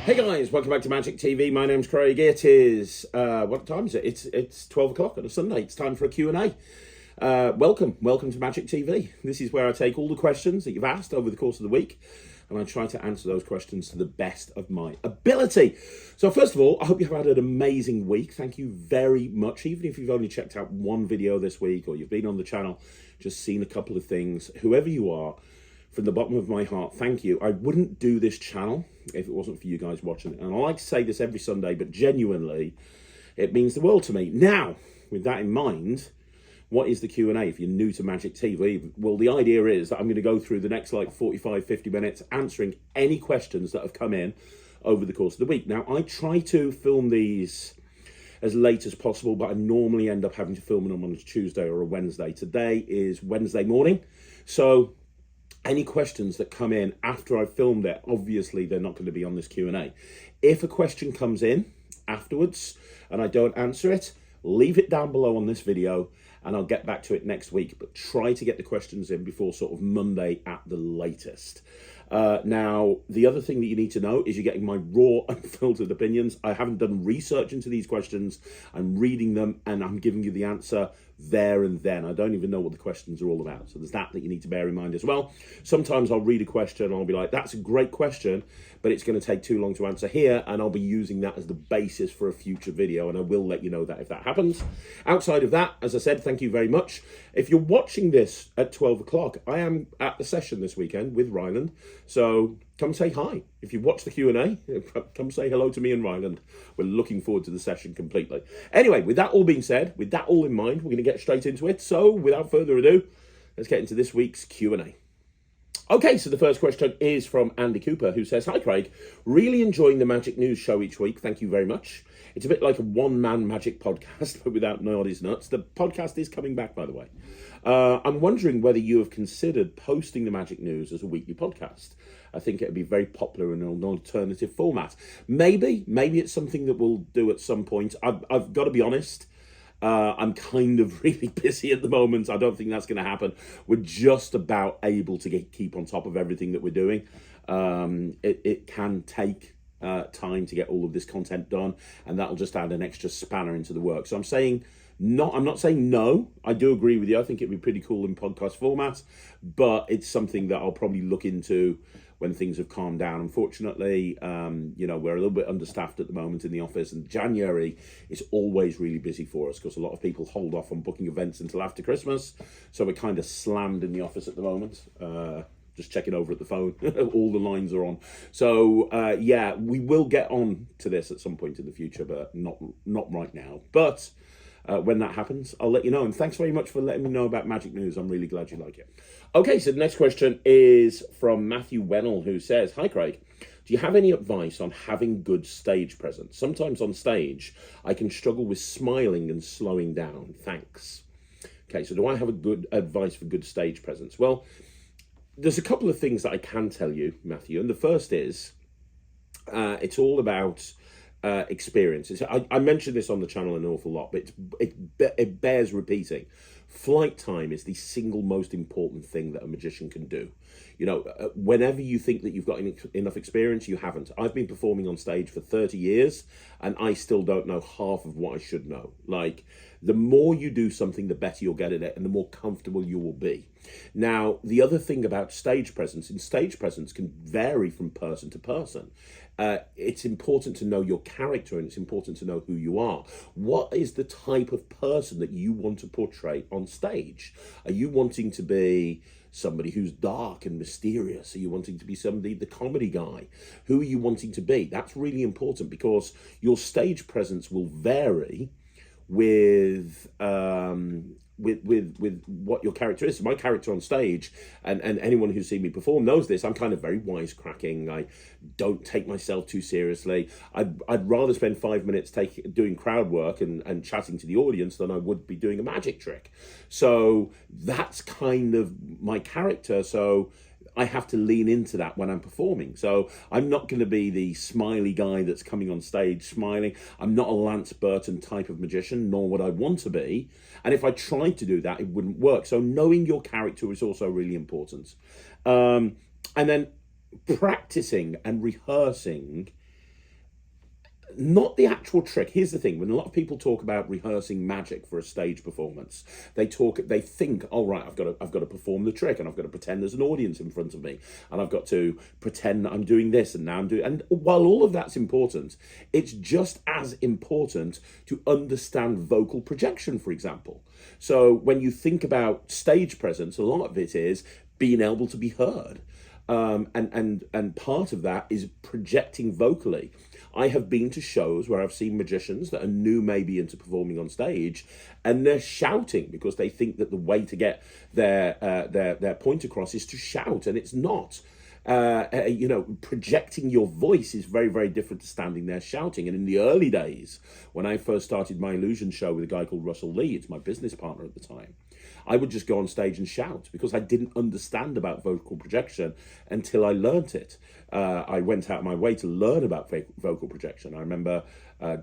Hey guys, welcome back to Magic TV. My name's Craig. It is, what time is it? It's 12 o'clock on a Sunday. It's time for a Q&A. Welcome to Magic TV. This is where I take all the questions that you've asked over the course of the week, and I try to answer those questions to the best of my ability. So first of all, I hope you've had an amazing week. Thank you very much. Even if you've only checked out one video this week, or you've been on the channel, just seen a couple of things, whoever you are, from the bottom of my heart, thank you. I wouldn't do this channel if it wasn't for you guys watching it. And I like to say this every Sunday, but genuinely, it means the world to me. Now, with that in mind, what is the Q&A if you're new to Magic TV? Well, the idea is that I'm going to go through the next 45, 50 minutes answering any questions that have come in over the course of the week. Now, I try to film these as late as possible, but I normally end up having to film them on a Tuesday or a Wednesday. Today is Wednesday morning, so any questions that come in after I've filmed it, obviously they're not going to be on this Q&A. If a question comes in afterwards and I don't answer it, leave it down below on this video and I'll get back to it next week. But try to get the questions in before sort of Monday at the latest. Now, the other thing that you need to know is you're getting my raw, unfiltered opinions. I haven't done research into these questions. I'm reading them and I'm giving you the answer there and then. I don't even know what the questions are all about. So there's that you need to bear in mind as well. Sometimes I'll read a question and I'll be like, that's a great question, but it's going to take too long to answer here. And I'll be using that as the basis for a future video. And I will let you know that if that happens. Outside of that, as I said, thank you very much. If you're watching this at 12 o'clock, I am at the session this weekend with Ryland. So come say hi. If you watch the Q&A, come say hello to me and Ryland. We're looking forward to the session completely. Anyway, with that all being said, with that all in mind, we're going to get straight into it. So without further ado, let's get into this week's Q&A. Okay, so the first question is from Andy Cooper, who says, hi Craig, really enjoying the Magic News show each week. Thank you very much. It's a bit like a one-man magic podcast, but without Naughty's Nuts. The podcast is coming back, by the way. I'm wondering whether you have considered posting the Magic News as a weekly podcast. I think it would be very popular in an alternative format. Maybe it's something that we'll do at some point. I've got to be honest. I'm kind of really busy at the moment. I don't think that's going to happen. We're just about able to keep on top of everything that we're doing. It can take time to get all of this content done, and that'll just add an extra spanner into the work. So I'm not saying no. I do agree with you. I think it'd be pretty cool in podcast format, but it's something that I'll probably look into when things have calmed down. Unfortunately, we're a little bit understaffed at the moment in the office, and January is always really busy for us because a lot of people hold off on booking events until after Christmas. So we're kind of slammed in the office at the moment. Just checking over at the phone. All the lines are on. So, yeah, we will get on to this at some point in the future, but not right now. But when that happens, I'll let you know. And thanks very much for letting me know about Magic News. I'm really glad you like it. Okay, so the next question is from Matthew Wennell, who says, hi, Craig. Do you have any advice on having good stage presence? Sometimes on stage, I can struggle with smiling and slowing down. Thanks. Okay, so do I have a good advice for good stage presence? Well, there's a couple of things that I can tell you, Matthew. And the first is, it's all about experience. I mentioned this on the channel an awful lot, but it bears repeating. Flight time is the single most important thing that a magician can do. Whenever you think that you've got enough experience, you haven't. I've been performing on stage for 30 years and I still don't know half of what I should know. Like, the more you do something, the better you'll get at it and the more comfortable you will be. Now, the other thing about stage presence can vary from person to person. It's important to know your character and it's important to know who you are. What is the type of person that you want to portray on stage? Are you wanting to be somebody who's dark and mysterious? Are you wanting to be the comedy guy? Who are you wanting to be? That's really important because your stage presence will vary with what your character is. My character on stage, and anyone who's seen me perform knows this, I'm kind of very wisecracking. I don't take myself too seriously. I'd rather spend 5 minutes doing crowd work and chatting to the audience than I would be doing a magic trick. So that's kind of my character. So I have to lean into that when I'm performing. So I'm not going to be the smiley guy that's coming on stage smiling. I'm not a Lance Burton type of magician, nor would I want to be. And if I tried to do that, it wouldn't work. So knowing your character is also really important. And then practicing and rehearsing not the actual trick. Here's the thing: when a lot of people talk about rehearsing magic for a stage performance, they think, "Oh right, I've got to perform the trick, and I've got to pretend there's an audience in front of me, and I've got to pretend that I'm doing this, and now I'm doing." And while all of that's important, it's just as important to understand vocal projection, for example. So when you think about stage presence, a lot of it is being able to be heard. And part of that is projecting vocally. I have been to shows where I've seen magicians that are new maybe into performing on stage, and they're shouting because they think that the way to get their point across is to shout, and it's not. Projecting your voice is very, very different to standing there shouting. And in the early days, when I first started my illusion show with a guy called Russell Lee, it's my business partner at the time, I would just go on stage and shout because I didn't understand about vocal projection until I learnt it. I went out of my way to learn about vocal projection. I remember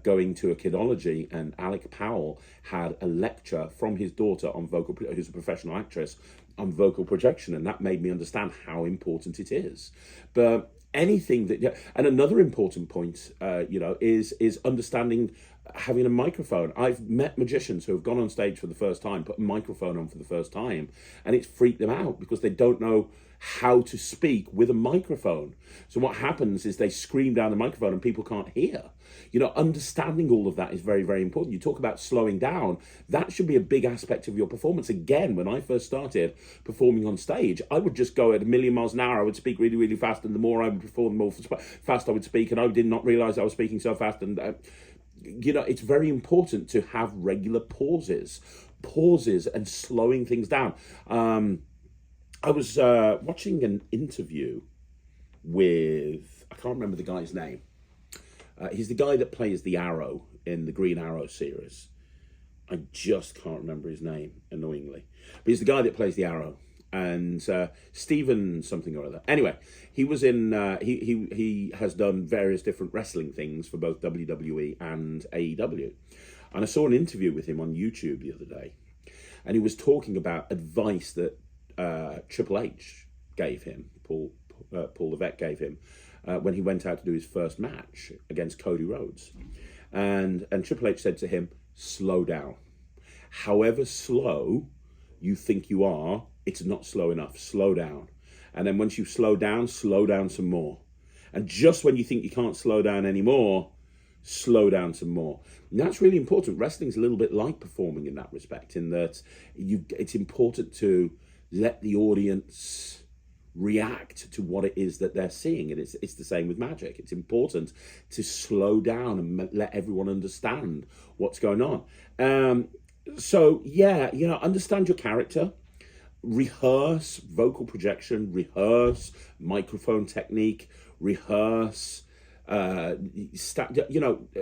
going to a kidology, and Alec Powell had a lecture from his daughter on who's a professional actress, on vocal projection, and that made me understand how important it is. But anything that, and another important point, is understanding having a microphone. I've met magicians who have gone on stage for the first time, put a microphone on for the first time, and it's freaked them out because they don't know how to speak with a microphone. So what happens is they scream down the microphone and people can't hear. Understanding all of that is very, very important. You talk about slowing down. That should be a big aspect of your performance. Again, when I first started performing on stage, I would just go at a million miles an hour. I would speak really, really fast, and the more I would perform, the more fast I would speak, and I did not realize I was speaking so fast. And it's very important to have regular pauses and slowing things down. I was watching an interview with, I can't remember the guy's name. He's the guy that plays the Arrow in the Green Arrow series. I just can't remember his name, annoyingly. But he's the guy that plays the Arrow. And Stephen something or other. Anyway, he was in, he has done various different wrestling things for both WWE and AEW. And I saw an interview with him on YouTube the other day. And he was talking about advice that Triple H gave him, Paul Levesque gave him, when he went out to do his first match against Cody Rhodes. And Triple H said to him, slow down. However slow you think you are, it's not slow enough. Slow down. And then once you slow down some more. And just when you think you can't slow down anymore, slow down some more. And that's really important. Wrestling's a little bit like performing in that respect, in that it's important to let the audience react to what it is that they're seeing. And it's the same with magic. It's important to slow down and let everyone understand what's going on. Understand your character, rehearse vocal projection, rehearse microphone technique, rehearse,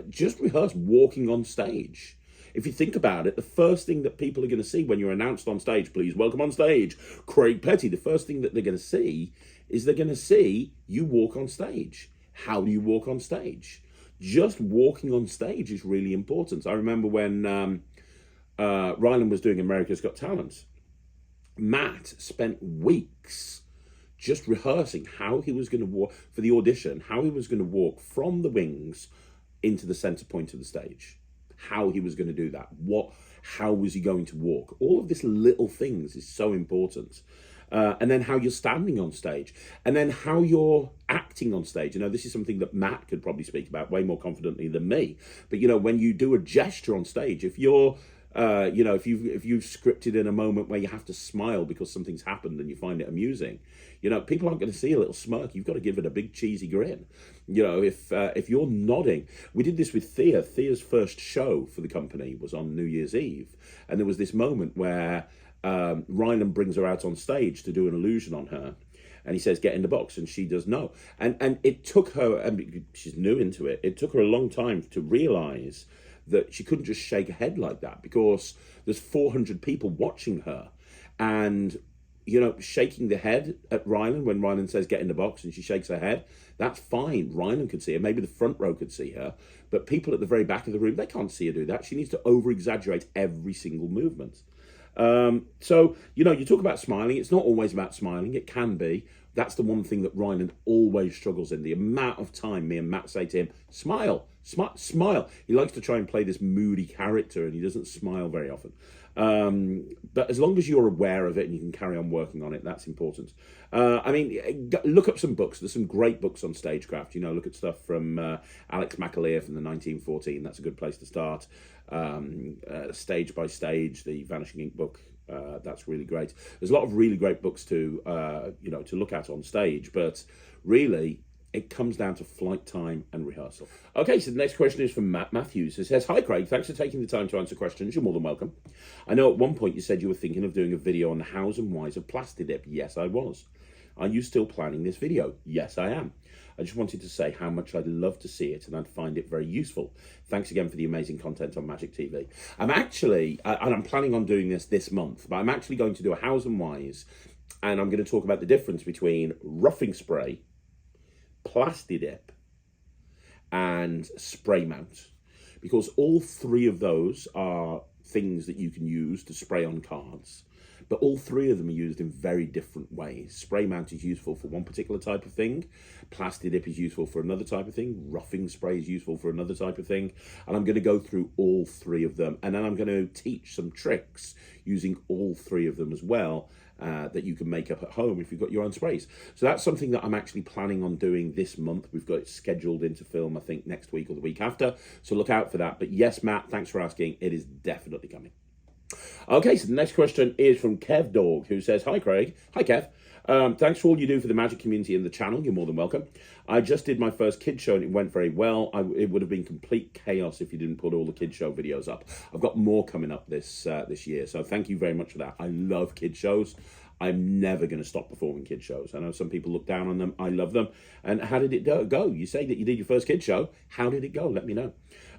just rehearse walking on stage. If you think about it, the first thing that people are going to see when you're announced on stage, please welcome on stage Craig Petty, the first thing that they're going to see is they're going to see you walk on stage. How do you walk on stage? Just walking on stage is really important. I remember when Ryland was doing America's Got Talent, Matt spent weeks just rehearsing how he was going to walk for the audition, how he was going to walk from the wings into the center point of the stage, how he was going to do that, how was he going to walk. All of this little things is so important. And then how you're standing on stage, and then how you're acting on stage. This is something that Matt could probably speak about way more confidently than me. But when you do a gesture on stage, if you're if you've scripted in a moment where you have to smile because something's happened and you find it amusing, people aren't going to see a little smirk. You've got to give it a big cheesy grin. If you're nodding, we did this with Thea. Thea's first show for the company was on New Year's Eve, and there was this moment where Ryland brings her out on stage to do an illusion on her, and he says, get in the box, and she does no. And it took her, and she's new into it, it took her a long time to realise that she couldn't just shake her head like that, because there's 400 people watching her, and shaking the head at Ryland when Ryland says get in the box and she shakes her head, that's fine. Ryland could see her, maybe the front row could see her, but people at the very back of the room, they can't see her do that. She needs to over exaggerate every single movement. So, you talk about smiling. It's not always about smiling. It can be. That's the one thing that Ryland always struggles in. The amount of time me and Matt say to him, smile, smile. He likes to try and play this moody character and he doesn't smile very often. But as long as you're aware of it and you can carry on working on it, that's important. Look up some books. There's some great books on stagecraft. Look at stuff from Alex McAleer from the 1914. That's a good place to start. Stage by Stage, the Vanishing Ink book. That's really great. There's a lot of really great books to look at on stage, but really it comes down to flight time and rehearsal. Okay, so the next question is from Matt Matthews. It says, "Hi Craig, thanks for taking the time to answer questions. You're more than welcome. I know at one point you said you were thinking of doing a video on the hows and whys of Plastidip. Yes, I was. Are you still planning this video? Yes, I am. I just wanted to say how much I'd love to see it and I'd find it very useful. Thanks again for the amazing content on Magic TV. I'm actually, and I'm planning on doing this month, but I'm actually going to do a hows and whys, and I'm going to talk about the difference between roughing spray, Plastidip, and spray mount, because all three of those are things that you can use to spray on cards. But all three of them are used in very different ways. Spray mount is useful for one particular type of thing. Plastidip is useful for another type of thing. Roughing spray is useful for another type of thing. And I'm going to go through all three of them. And then I'm going to teach some tricks using all three of them as well that you can make up at home if you've got your own sprays. So that's something that I'm actually planning on doing this month. We've got it scheduled into film, I think, next week or the week after. So look out for that. But yes, Matt, thanks for asking. It is definitely coming. Okay, so the next question is from Kev Dog, who says, "Hi Craig." Hi Kev. Thanks for all you do for the magic community and the channel. You're more than welcome. I just did my first kids show and it went very well. It would have been complete chaos if you didn't put all the kids show videos up. I've got more coming up this year, so thank you very much for that. I love kids shows. I'm never going to stop performing kids shows. I know some people look down on them. I love them. And how did it go? You say that you did your first kids show. How did it go? Let me know.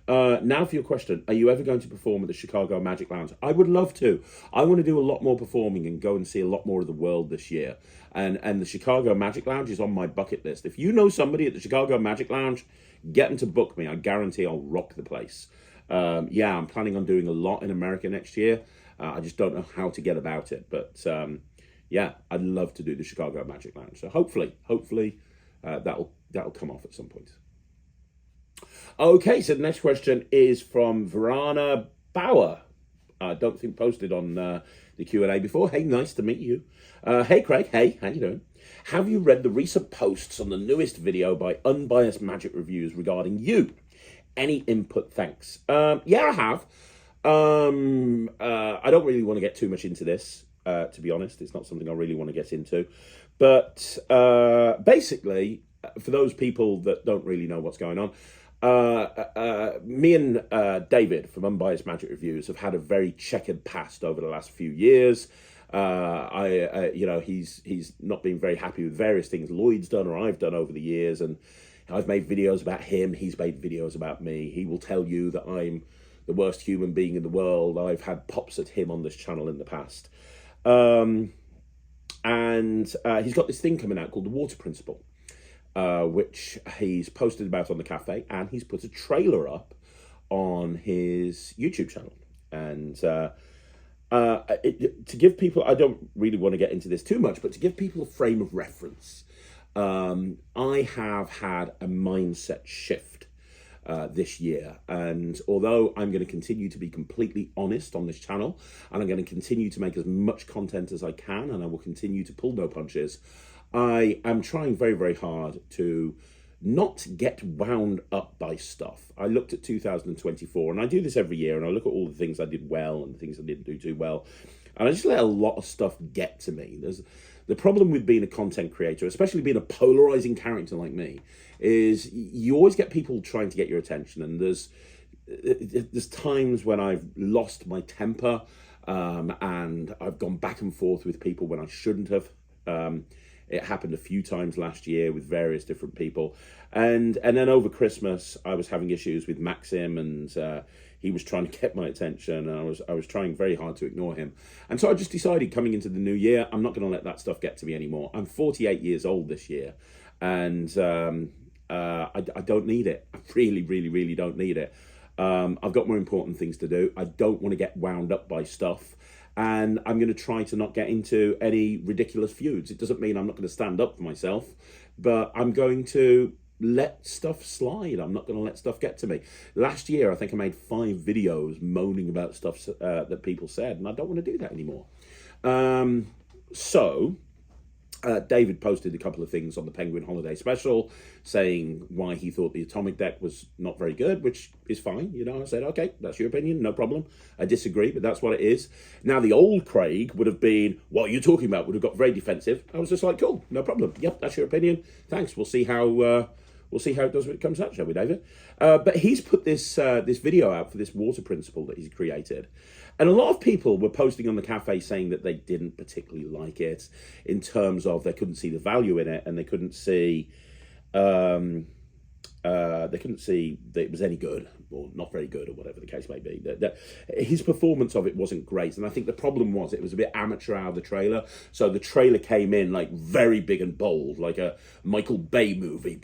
Now for your question, are you ever going to perform at the Chicago Magic Lounge? I would love to. I want to do a lot more performing and go and see a lot more of the world this year. And the Chicago Magic Lounge is on my bucket list. If you know somebody at the Chicago Magic Lounge, get them to book me. I guarantee I'll rock the place. Yeah, I'm planning on doing a lot in America next year. I just don't know how to get about it. But yeah, I'd love to do the Chicago Magic Lounge. So hopefully that'll come off at some point. Okay, so the next question is from Verana Bauer. I don't think posted on the Q&A before. Hey, nice to meet you. Hey, Craig. Hey, how you doing? Have you read the recent posts on the newest video by Unbiased Magic Reviews regarding you? Any input? Thanks. Yeah, I have. I don't really want to get too much into this, to be honest. It's not something I really want to get into. But basically, for those people that don't really know what's going on, me and David from Unbiased Magic Reviews have had a very checkered past over the last few years. He's not been very happy with various things Lloyd's done or I've done over the years, and I've made videos about him. He's made videos about me. He will tell you that I'm the worst human being in the world. I've had pops at him on this channel in the past. And he's got this thing coming out called the Water Principle, which he's posted about on the cafe, and he's put a trailer up on his YouTube channel. And to give people, I don't really want to get into this too much, but to give people a frame of reference, I have had a mindset shift this year. And although I'm going to continue to be completely honest on this channel, and I'm going to continue to make as much content as I can, and I will continue to pull no punches, I am trying very, very hard to not get wound up by stuff. I looked at 2024, and I do this every year, and I look at all the things I did well and the things I didn't do too well, and I just let a lot of stuff get to me. There's the problem with being a content creator, especially being a polarizing character like me, is you always get people trying to get your attention, and there's times when I've lost my temper, and I've gone back and forth with people when I shouldn't have. It happened a few times last year with various different people. And then over Christmas, I was having issues with Maxim, and he was trying to get my attention, and I was trying very hard to ignore him. And so I just decided coming into the new year, I'm not going to let that stuff get to me anymore. I'm 48 years old this year, and I don't need it. I really, really, really don't need it. I've got more important things to do. I don't want to get wound up by stuff. and I'm going to try to not get into any ridiculous feuds. It doesn't mean I'm not going to stand up for myself, but I'm going to let stuff slide. I'm not going to let stuff get to me. Last year, I think I made 5 videos moaning about stuff that people said, and I don't want to do that anymore. David posted a couple of things on the Penguin Holiday Special saying why he thought the Atomic deck was not very good, which is fine. You know, I said, okay, that's your opinion, no problem. I disagree, but that's what it is. Now, the old Craig would have been, what are you talking about? Would have got very defensive. I was just like, cool, no problem. Yep, that's your opinion. Thanks. We'll see how it does when it comes out, shall we, David? But he's put this video out for this water principle that he's created. And a lot of people were posting on the cafe saying that they didn't particularly like it in terms of they couldn't see the value in it, and they couldn't see that it was any good or not very good or whatever the case may be. His performance of it wasn't great, and I think the problem was it was a bit amateur out of the trailer. So the trailer came in like very big and bold, like a Michael Bay movie.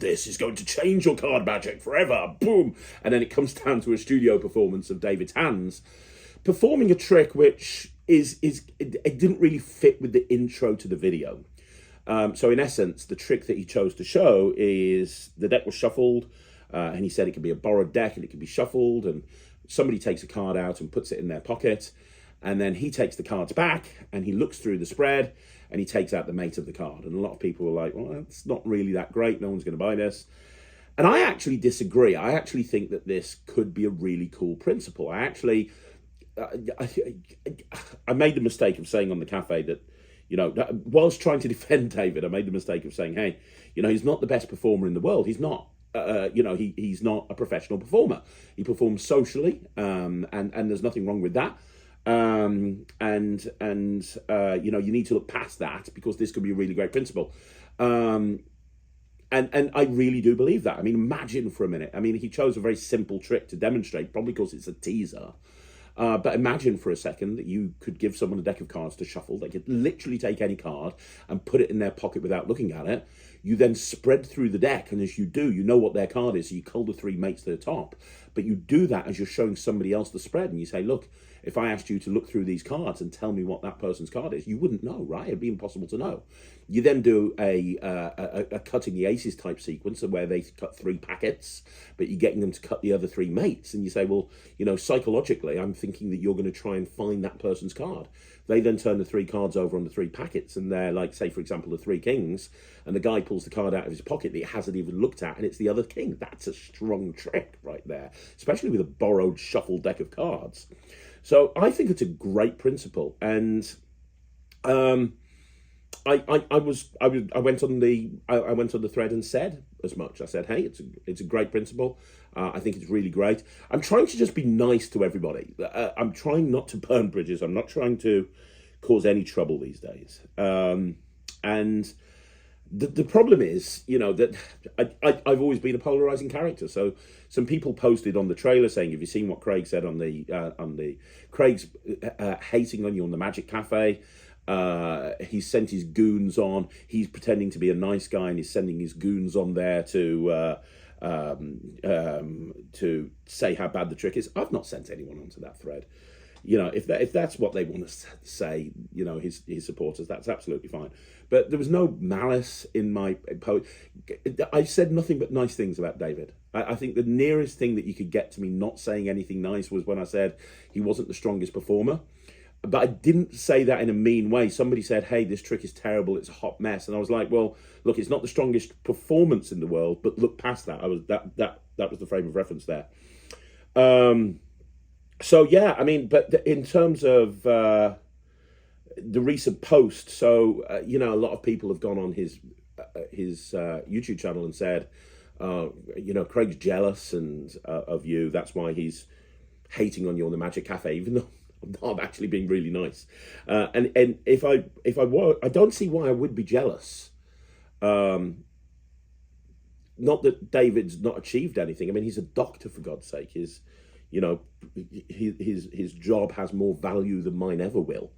This is going to change your card magic forever, boom! And then it comes down to a studio performance of David's hands performing a trick which it didn't really fit with the intro to the video. So in essence, the trick that he chose to show is the deck was shuffled, and he said it could be a borrowed deck and it could be shuffled, and somebody takes a card out and puts it in their pocket, and then he takes the cards back and he looks through the spread and he takes out the mate of the card. And a lot of people were like, well, that's not really that great. No one's going to buy this. And I actually disagree. I actually think that this could be a really cool principle. I made the mistake of saying on the cafe that, you know, whilst trying to defend David, I made the mistake of saying, hey, you know, he's not the best performer in the world. He's not, he's not a professional performer. He performs socially, and there's nothing wrong with that. You need to look past that because this could be a really great principle. And I really do believe that. I mean, imagine for a minute. I mean, he chose a very simple trick to demonstrate, probably because it's a teaser. But imagine for a second that you could give someone a deck of cards to shuffle. They could literally take any card and put it in their pocket without looking at it. You then spread through the deck, and as you do, you know what their card is, so you cull the 3 mates to the top. But you do that as you're showing somebody else the spread, and you say, look, if I asked you to look through these cards and tell me what that person's card is, you wouldn't know, right? It'd be impossible to know. You then do a cutting the aces type sequence where they cut 3 packets, but you're getting them to cut the other 3 mates. And you say, well, you know, psychologically, I'm thinking that you're going to try and find that person's card. They then turn the 3 cards over on the 3 packets, and they're like, say, for example, the 3 kings, and the guy pulls the card out of his pocket that he hasn't even looked at, and it's the other king. That's a strong trick right there, especially with a borrowed shuffled deck of cards. So I think it's a great principle, and I went on the thread and said as much. I said, hey, it's a great principle. I think it's really great. I'm trying to just be nice to everybody. I'm trying not to burn bridges. I'm not trying to cause any trouble these days. And the problem is, you know, that I've always been a polarizing character. So some people posted on the trailer saying, have you seen what Craig said on the Craig's hating on you on the Magic Cafe? He's sent his goons on. He's pretending to be a nice guy, and he's sending his goons on there to say how bad the trick is. I've not sent anyone onto that thread. You know, if that's what they want to say, you know, his supporters, that's absolutely fine. But there was no malice in my post. I said nothing but nice things about David. I think the nearest thing that you could get to me not saying anything nice was when I said he wasn't the strongest performer. But I didn't say that in a mean way. Somebody said, hey, this trick is terrible, it's a hot mess. And I was like, well, look, it's not the strongest performance in the world, but look past that. That was the frame of reference there. So yeah, I mean, but in terms of the recent post, so you know, a lot of people have gone on his YouTube channel and said, you know, Craig's jealous and of you. That's why he's hating on you on the Magic Cafe, even though I'm actually being really nice. And if I were, I don't see why I would be jealous. Not that David's not achieved anything. I mean, he's a doctor, for God's sake. His job has more value than mine ever will.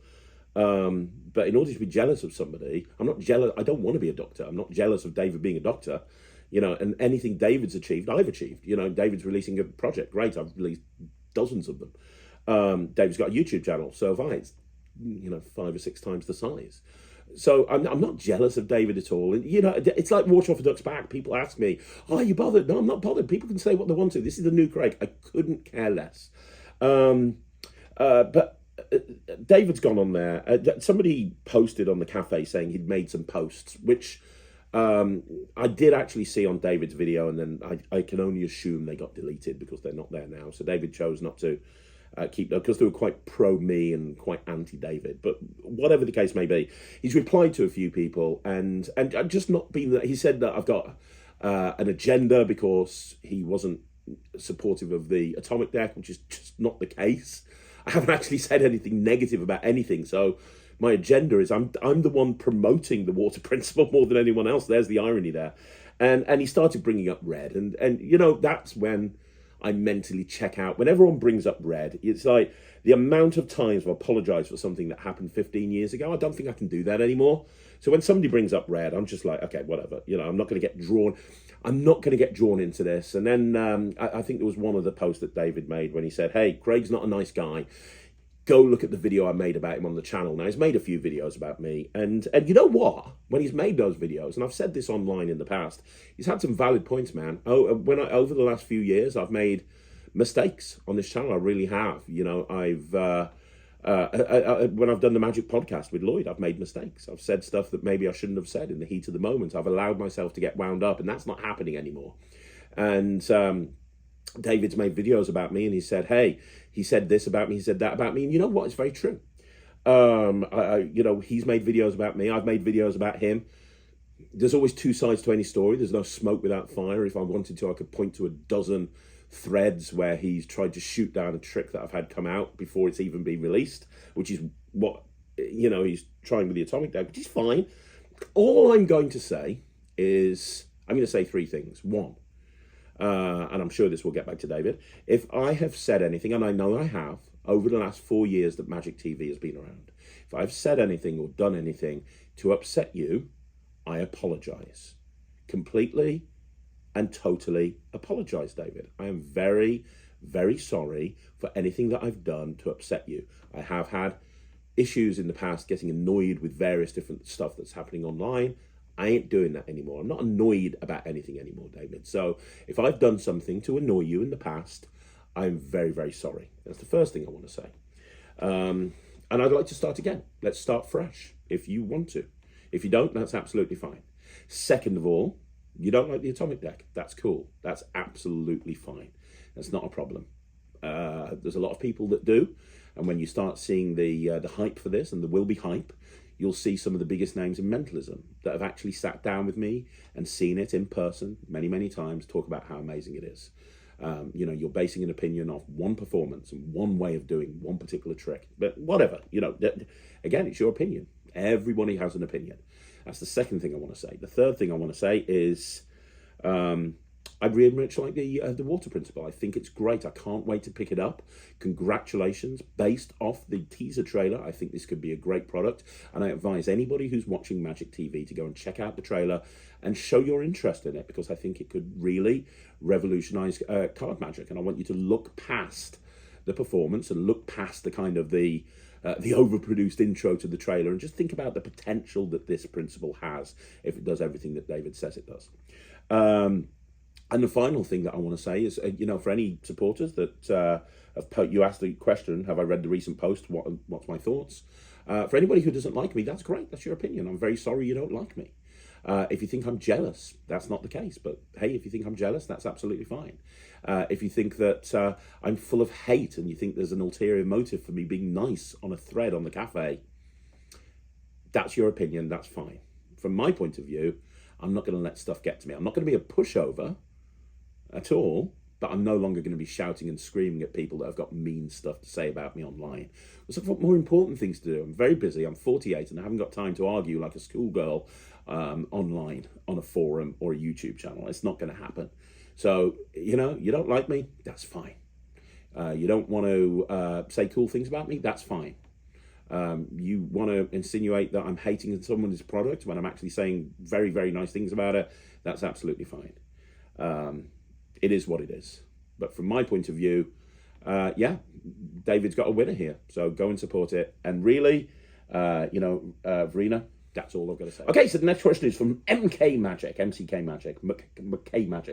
But in order to be jealous of somebody, I'm not jealous. I don't want to be a doctor. I'm not jealous of David being a doctor. You know, and anything David's achieved, I've achieved. You know, David's releasing a project. Great, I've released dozens of them. David's got a YouTube channel, so have I. It's, 5 or 6 times the size. So I'm not jealous of David at all. And, it's like water off a duck's back. People ask me, "Oh, are you bothered?" No, I'm not bothered. People can say what they want to. This is the new Craig. I couldn't care less. But David's gone on there. Somebody posted on the cafe saying he'd made some posts, which I did actually see on David's video, and then I can only assume they got deleted because they're not there now. So David chose not to keep them because they were quite pro me and quite anti David. But whatever the case may be, he's replied to a few people and just not been that. He said that I've got an agenda because he wasn't supportive of the atomic deck, which is just not the case. I haven't actually said anything negative about anything. So my agenda is I'm the one promoting the water principle more than anyone else. There's the irony there. And he started bringing up red. And that's when I mentally check out. When everyone brings up red, it's like the amount of times I've apologized for something that happened 15 years ago. I don't think I can do that anymore. So when somebody brings up red, I'm just like, okay, whatever. I'm not going to get drawn. I'm not going to get drawn into this. And then I think there was one of the posts that David made when he said, "Hey, Craig's not a nice guy. Go look at the video I made about him on the channel." Now, he's made a few videos about me. And you know what? When he's made those videos, and I've said this online in the past, he's had some valid points, man. Over the last few years, I've made mistakes on this channel. I really have. When I've done the Magic podcast with Lloyd, I've made mistakes. I've said stuff that maybe I shouldn't have said in the heat of the moment. I've allowed myself to get wound up, and that's not happening anymore. And David's made videos about me, and he said, "Hey, he said this about me, he said that about me." And you know what? It's very true. He's made videos about me. I've made videos about him. There's always two sides to any story. There's no smoke without fire. If I wanted to, I could point to a dozen threads where he's tried to shoot down a trick that I've had come out before it's even been released, which is what, he's trying with the atomic deck, which is fine. All I'm going to say is, I'm going to say 3 things. One, and I'm sure this will get back to David, if I have said anything, and I know I have, over the last 4 years that Magic TV has been around, if I've said anything or done anything to upset you, I apologize. Completely and totally apologize, David. I am very, very sorry for anything that I've done to upset you. I have had issues in the past getting annoyed with various different stuff that's happening online. I ain't doing that anymore. I'm not annoyed about anything anymore, David. So if I've done something to annoy you in the past, I'm very, very sorry. That's the first thing I want to say. And I'd like to start again. Let's start fresh if you want to. If you don't, that's absolutely fine. Second of all, you don't like the atomic deck. That's cool. That's absolutely fine. That's not a problem. There's a lot of people that do. And when you start seeing the hype for this, and there will be hype, you'll see some of the biggest names in mentalism that have actually sat down with me and seen it in person many, many times, talk about how amazing it is. You're basing an opinion off one performance and one way of doing one particular trick. But whatever, again, it's your opinion. Everybody has an opinion. That's the second thing I want to say. The third thing I want to say is I really much like the water principle. I think it's great. I can't wait to pick it up. Congratulations. Based off the teaser trailer, I think this could be a great product. And I advise anybody who's watching Magic TV to go and check out the trailer and show your interest in it, because I think it could really revolutionize card magic. And I want you to look past the performance and look past the kind of the overproduced intro to the trailer and just think about the potential that this principle has if it does everything that David says it does. And the final thing that I want to say is, for any supporters that you asked the question, have I read the recent post? What's my thoughts? For anybody who doesn't like me, that's great. That's your opinion. I'm very sorry you don't like me. If you think I'm jealous, that's not the case. But hey, if you think I'm jealous, that's absolutely fine. If you think that I'm full of hate and you think there's an ulterior motive for me being nice on a thread on the cafe, that's your opinion. That's fine. From my point of view, I'm not going to let stuff get to me. I'm not going to be a pushover at all, but I'm no longer going to be shouting and screaming at people that have got mean stuff to say about me online. I've got more important things to do. I'm very busy. I'm 48 and I haven't got time to argue like a schoolgirl online on a forum or a YouTube channel. It's not going to happen. So, you don't like me, that's fine. You don't want to say cool things about me, that's fine. You want to insinuate that I'm hating someone's product when I'm actually saying very, very nice things about it, that's absolutely fine. It is what it is. But from my point of view, yeah, David's got a winner here. So go and support it. And really, Verena, that's all I've got to say. Okay, so the next question is from MK Magic,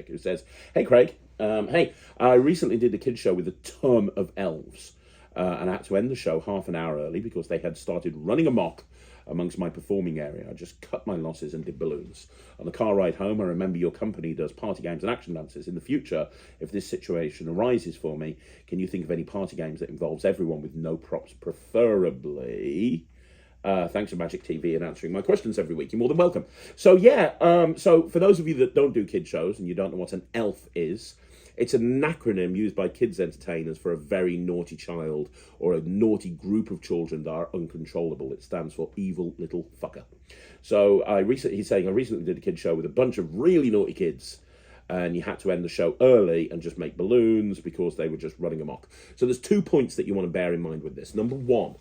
who says, "Hey Craig, hey, I recently did a kids show with a ton of elves, and I had to end the show half an hour early because they had started running amok amongst my performing area. I just cut my losses and did balloons. On the car ride home, I remember your company does party games and action dances. In the future, if this situation arises for me, can you think of any party games that involves everyone with no props, preferably? Thanks for Magic TV and answering my questions every week. You're more than welcome." So yeah, so for those of you that don't do kid shows and you don't know what an ELF is, it's an acronym used by kids entertainers for a very naughty child or a naughty group of children that are uncontrollable. It stands for evil little fucker. So he's saying I recently did a kid show with a bunch of really naughty kids, and you had to end the show early and just make balloons because they were just running amok. So there's 2 points that you want to bear in mind with this. Number one,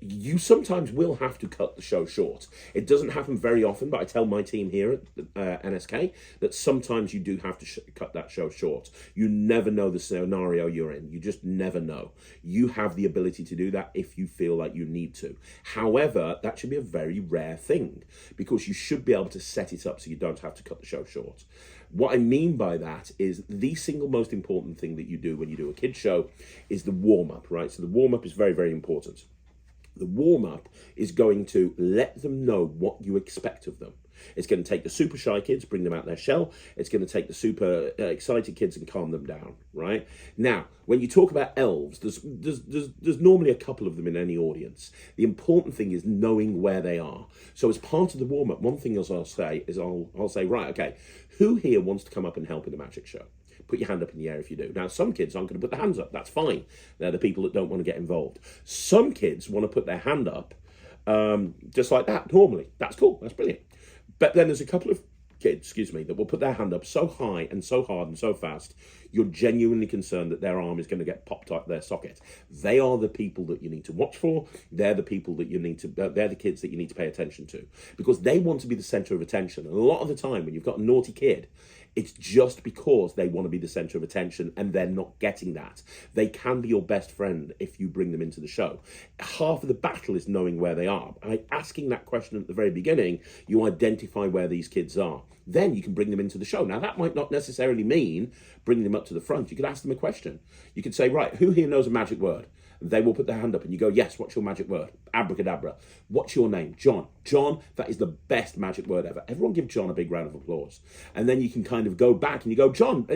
you sometimes will have to cut the show short. It doesn't happen very often, but I tell my team here at NSK that sometimes you do have to cut that show short. You never know the scenario you're in. You just never know. You have the ability to do that if you feel like you need to. However, that should be a very rare thing because you should be able to set it up so you don't have to cut the show short. What I mean by that is the single most important thing that you do when you do a kids show is the warm-up, right? So the warm-up is very, very important. The warm-up is going to let them know what you expect of them. It's going to take the super shy kids, bring them out their shell. It's going to take the super excited kids and calm them down, right? Now, when you talk about elves, there's normally a couple of them in any audience. The important thing is knowing where they are. So as part of the warm-up, one thing I'll say is I'll say, right, okay, who here wants to come up and help in the magic show? Put your hand up in the air if you do. Now, some kids aren't going to put their hands up. That's fine. They're the people that don't want to get involved. Some kids want to put their hand up just like that, normally. That's cool. That's brilliant. But then there's a couple of kids, that will put their hand up so high and so hard and so fast, you're genuinely concerned that their arm is going to get popped out their socket. They are the people that you need to watch for. They're the people that you need to, they're the kids that you need to pay attention to because they want to be the center of attention. And a lot of the time when you've got a naughty kid, it's just because they want to be the center of attention and they're not getting that. They can be your best friend if you bring them into the show. Half of the battle is knowing where they are. By asking that question at the very beginning, you identify where these kids are. Then you can bring them into the show. Now, that might not necessarily mean bringing them up to the front. You could ask them a question. You could say, right, who here knows a magic word? They will put their hand up and you go, yes, what's your magic word? Abracadabra. What's your name? John. John, that is the best magic word ever. Everyone give John a big round of applause. And then you can kind of go back and you go, John,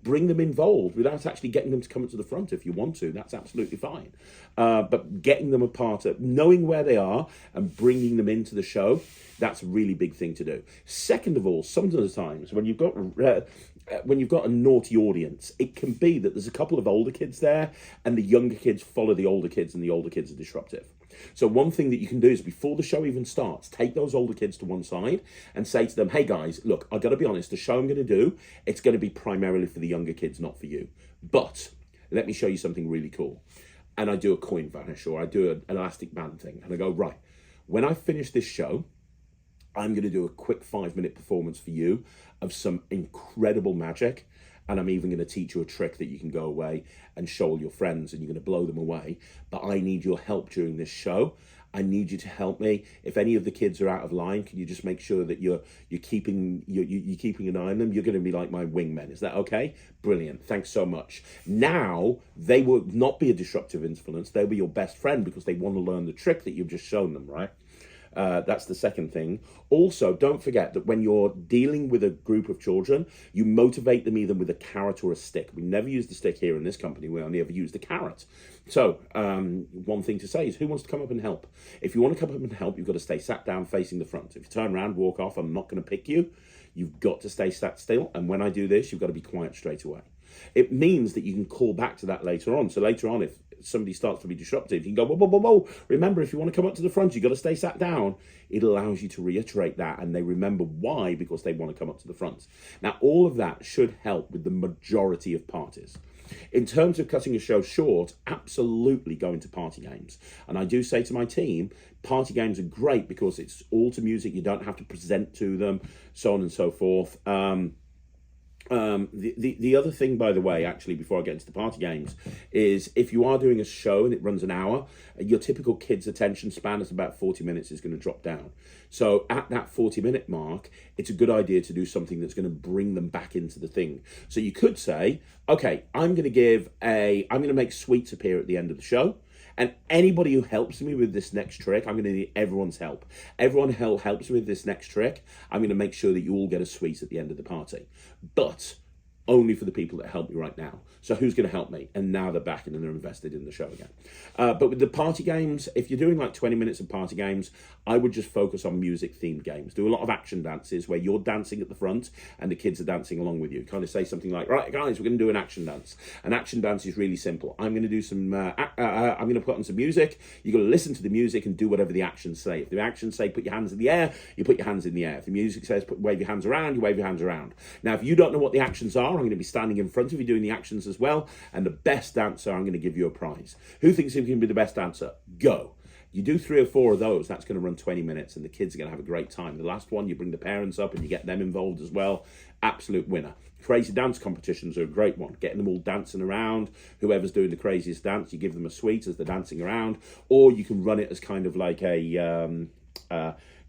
bring them involved without actually getting them to come to the front if you want to. That's absolutely fine. But getting them a part of, knowing where they are and bringing them into the show, that's a really big thing to do. Second of all, sometimes when you've got a naughty audience, it can be that there's a couple of older kids there and the younger kids follow the older kids and the older kids are disruptive. So one thing that you can do is before the show even starts, take those older kids to one side and say to them, hey guys, look, I've got to be honest, the show I'm going to do, it's going to be primarily for the younger kids, not for you. But let me show you something really cool. And I do a coin vanish or I do an elastic band thing. And I go, right, when I finish this show, I'm going to do a quick 5-minute performance for you of some incredible magic. And I'm even going to teach you a trick that you can go away and show all your friends and you're going to blow them away. But I need your help during this show. I need you to help me. If any of the kids are out of line, can you just make sure that you're keeping an eye on them? You're going to be like my wingmen. Is that okay? Brilliant. Thanks so much. Now, they will not be a disruptive influence. They'll be your best friend because they want to learn the trick that you've just shown them, right? That's the second thing. Also, don't forget that when you're dealing with a group of children, you motivate them either with a carrot or a stick. We never use the stick here in this company. We only ever use the carrot. So one thing to say is, who wants to come up and help? If you want to come up and help, you've got to stay sat down facing the front. If you turn around, walk off, I'm not going to pick you. You've got to stay sat still. And when I do this, you've got to be quiet straight away. It means that you can call back to that later on. So later on, if somebody starts to be disruptive, you can go, whoa, whoa, whoa, whoa. Remember, if you want to come up to the front, you've got to stay sat down. It allows you to reiterate that, and they remember why, because they want to come up to the front. Now, all of that should help with the majority of parties. In terms of cutting a show short, absolutely go into party games. And I do say to my team, party games are great because it's all to music. You don't have to present to them, so on and so forth. The other thing, by the way, actually, before I get into the party games, is if you are doing a show and it runs an hour, your typical kid's attention span is about 40 minutes is going to drop down. So at that 40-minute mark, it's a good idea to do something that's going to bring them back into the thing. So you could say, okay, I'm going to make sweets appear at the end of the show. And anybody who helps me with this next trick, I'm going to need everyone's help. Everyone who helps me with this next trick, I'm going to make sure that you all get a sweet at the end of the party. But only for the people that help me right now. So who's going to help me? And now they're back and they're invested in the show again. But with the party games, if you're doing like 20 minutes of party games, I would just focus on music-themed games. Do a lot of action dances where you're dancing at the front and the kids are dancing along with you. Kind of say something like, right, guys, we're going to do an action dance. An action dance is really simple. I'm going to do some, I'm going to put on some music. You've got to listen to the music and do whatever the actions say. If the actions say put your hands in the air, you put your hands in the air. If the music says wave your hands around, you wave your hands around. Now, if you don't know what the actions are, I'm going to be standing in front of you doing the actions as well. And the best dancer, I'm going to give you a prize. Who thinks he can be the best dancer? Go. You do 3 or 4 of those, that's going to run 20 minutes and the kids are going to have a great time. The last one, you bring the parents up and you get them involved as well. Absolute winner. Crazy dance competitions are a great one. Getting them all dancing around. Whoever's doing the craziest dance, you give them a sweet as they're dancing around. Or you can run it as kind of like a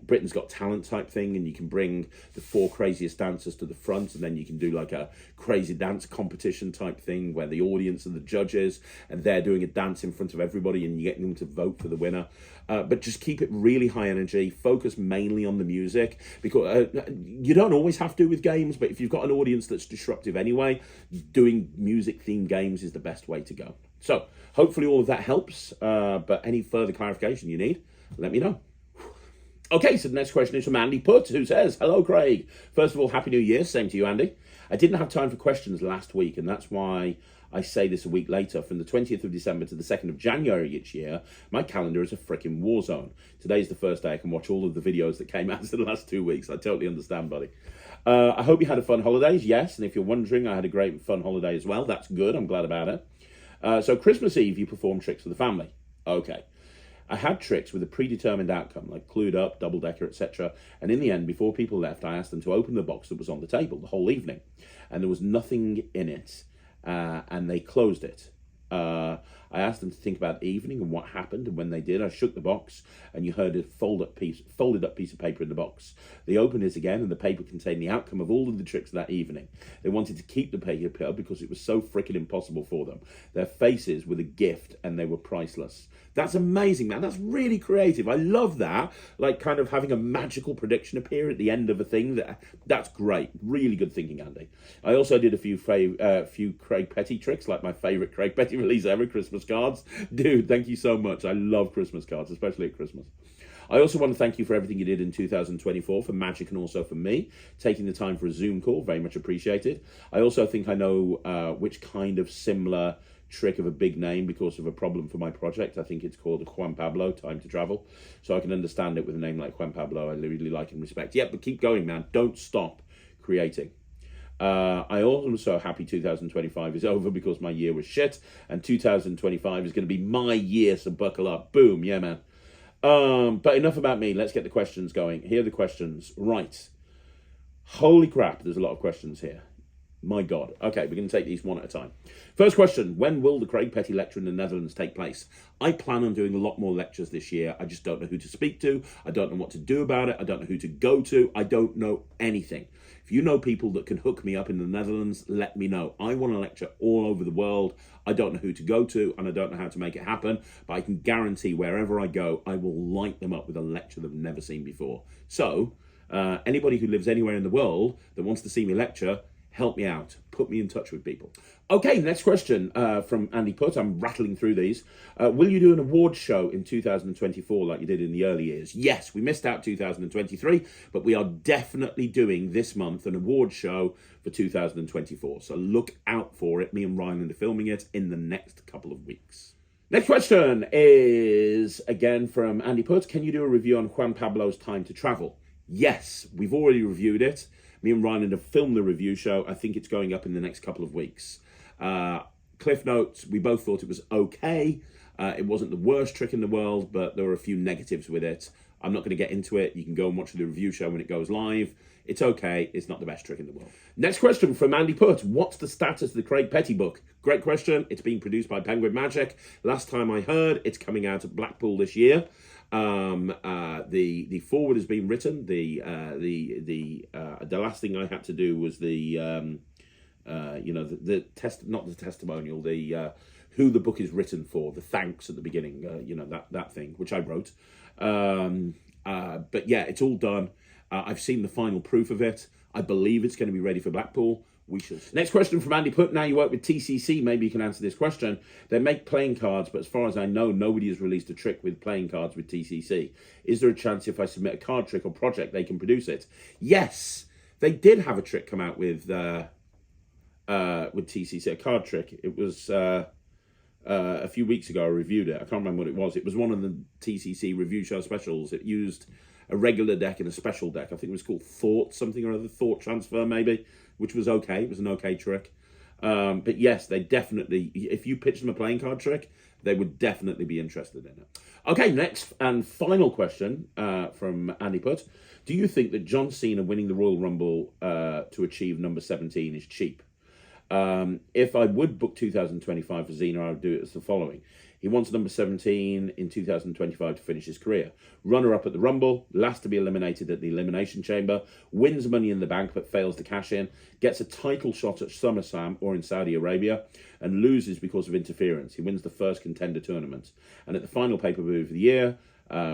Britain's Got Talent type thing, and you can bring the 4 craziest dancers to the front, and then you can do like a crazy dance competition type thing where the audience are the judges and they're doing a dance in front of everybody and you're getting them to vote for the winner. But just keep it really high energy, focus mainly on the music, because you don't always have to with games, but if you've got an audience that's disruptive anyway, doing music themed games is the best way to go. So hopefully all of that helps, but any further clarification you need, let me know. Okay, so the next question is from Andy Putt, who says, hello, Craig. First of all, Happy New Year. Same to you, Andy. I didn't have time for questions last week, and that's why I say this a week later. From the 20th of December to the 2nd of January each year, my calendar is a freaking war zone. Today's the first day I can watch all of the videos that came out in the last 2 weeks. I totally understand, buddy. I hope you had a fun holidays. Yes, and if you're wondering, I had a great fun holiday as well. That's good. I'm glad about it. So Christmas Eve, you perform tricks for the family. Okay. I had tricks with a predetermined outcome, like clued up, double-decker, etc. And in the end, before people left, I asked them to open the box that was on the table the whole evening. And there was nothing in it, and they closed it. I asked them to think about the evening and what happened, and when they did, I shook the box, and you heard a folded up piece of paper in the box. They opened it again, and the paper contained the outcome of all of the tricks that evening. They wanted to keep the paper because it was so freaking impossible for them. Their faces were the gift, and they were priceless. That's amazing, man. That's really creative. I love that. Like kind of having a magical prediction appear at the end of a thing. That's great. Really good thinking, Andy. I also did a few Craig Petty tricks, like my favorite Craig Petty release ever, Christmas cards. Dude, thank you so much. I love Christmas cards, especially at Christmas. I also want to thank you for everything you did in 2024 for Magic and also for me. Taking the time for a Zoom call, very much appreciated. I also think I know which kind of similar trick of a big name because of a problem for my project. I think it's called Juan Pablo, Time to Travel. So I can understand it with a name like Juan Pablo. I really like and respect. Yeah, but keep going, man. Don't stop creating. I also happy 2025 is over because my year was shit, and 2025 is going to be my year, so buckle up. Boom, yeah, man. But enough about me. Let's get the questions going. Here are the questions. Right. Holy crap, there's a lot of questions here. My God. Okay, we're going to take these one at a time. First question, when will the Craig Petty lecture in the Netherlands take place? I plan on doing a lot more lectures this year. I just don't know who to speak to. I don't know what to do about it. I don't know who to go to. I don't know anything. If you know people that can hook me up in the Netherlands, let me know. I want to lecture all over the world. I don't know who to go to, and I don't know how to make it happen, but I can guarantee wherever I go, I will light them up with a lecture they've never seen before. So, anybody who lives anywhere in the world that wants to see me lecture, help me out. Put me in touch with people. Okay, next question from Andy Putt. I'm rattling through these. Will you do an awards show in 2024 like you did in the early years? Yes, we missed out 2023, but we are definitely doing this month an awards show for 2024. So look out for it. Me and Ryan are filming it in the next couple of weeks. Next question is, again, from Andy Putt. Can you do a review on Juan Pablo's Time to Travel? Yes, we've already reviewed it. Me and Ryan have filmed the review show. I think it's going up in the next couple of weeks. Cliff notes, we both thought it was okay. It wasn't the worst trick in the world, but there were a few negatives with it. I'm not going to get into it. You can go and watch the review show when it goes live. It's okay. It's not the best trick in the world. Next question from Andy Putt. What's the status of the Craig Petty book? Great question. It's being produced by Penguin Magic. Last time I heard, it's coming out at Blackpool this year. The forward has been written. The last thing I had to do was the test, not the testimonial, the who the book is written for, the thanks at the beginning, that thing, which I wrote. But yeah, it's all done. I've seen the final proof of it. I believe it's going to be ready for Blackpool. We should. Next question from Andy Putt. Now you work with TCC, maybe you can answer this question. They make playing cards, but as far as I know, nobody has released a trick with playing cards with TCC. Is there a chance if I submit a card trick or project, they can produce it? Yes, they did have a trick come out with TCC, a card trick. It was a few weeks ago. I reviewed it. I can't remember what it was. It was one of the TCC review show specials. It used a regular deck and a special deck. I think it was called Thought something or other, Thought Transfer maybe, which was okay. It was an okay trick. But yes, they definitely, if you pitch them a playing card trick, they would definitely be interested in it. Okay, next and final question from Andy Putt. Do you think that John Cena winning the Royal Rumble to achieve number 17 is cheap? If I would book 2025 for Cena, I would do it as the following. He wants number 17 in 2025 to finish his career. Runner-up at the Rumble, last to be eliminated at the Elimination Chamber, wins Money in the Bank but fails to cash in, gets a title shot at SummerSlam or in Saudi Arabia, and loses because of interference. He wins the first Contender Tournament. And at the final pay-per-view of the year,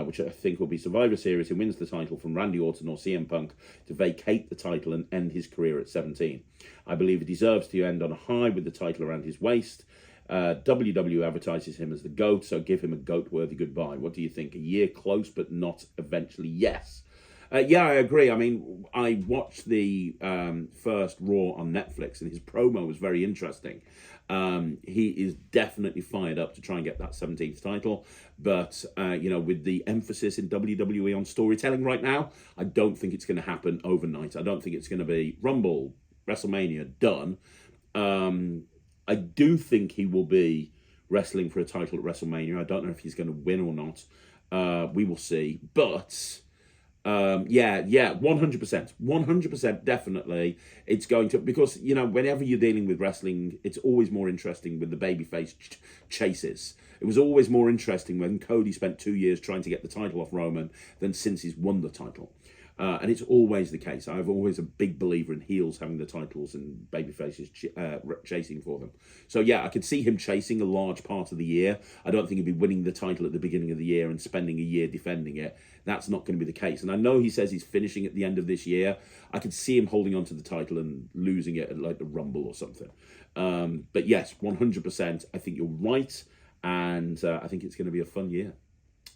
which I think will be Survivor Series, he wins the title from Randy Orton or CM Punk to vacate the title and end his career at 17. I believe he deserves to end on a high with the title around his waist. WWE advertises him as the GOAT, so give him a GOAT-worthy goodbye. What do you think? A year close, but not eventually? Yes. Yeah, I agree. I mean, I watched the first Raw on Netflix, and his promo was very interesting. He is definitely fired up to try and get that 17th title, but with the emphasis in WWE on storytelling right now, I don't think it's going to happen overnight. I don't think it's going to be Rumble, WrestleMania, done. I do think he will be wrestling for a title at WrestleMania. I don't know if he's going to win or not. We will see. But, 100%. 100% definitely. It's going to, because, whenever you're dealing with wrestling, it's always more interesting with the babyface chases. It was always more interesting when Cody spent 2 years trying to get the title off Roman than since he's won the title. And it's always the case. I'm always a big believer in heels having the titles and babyfaces chasing for them. So yeah, I could see him chasing a large part of the year. I don't think he'd be winning the title at the beginning of the year and spending a year defending it. That's not going to be the case. And I know he says he's finishing at the end of this year. I could see him holding on to the title and losing it at like the Rumble or something. But yes, 100%. I think you're right. And I think it's going to be a fun year.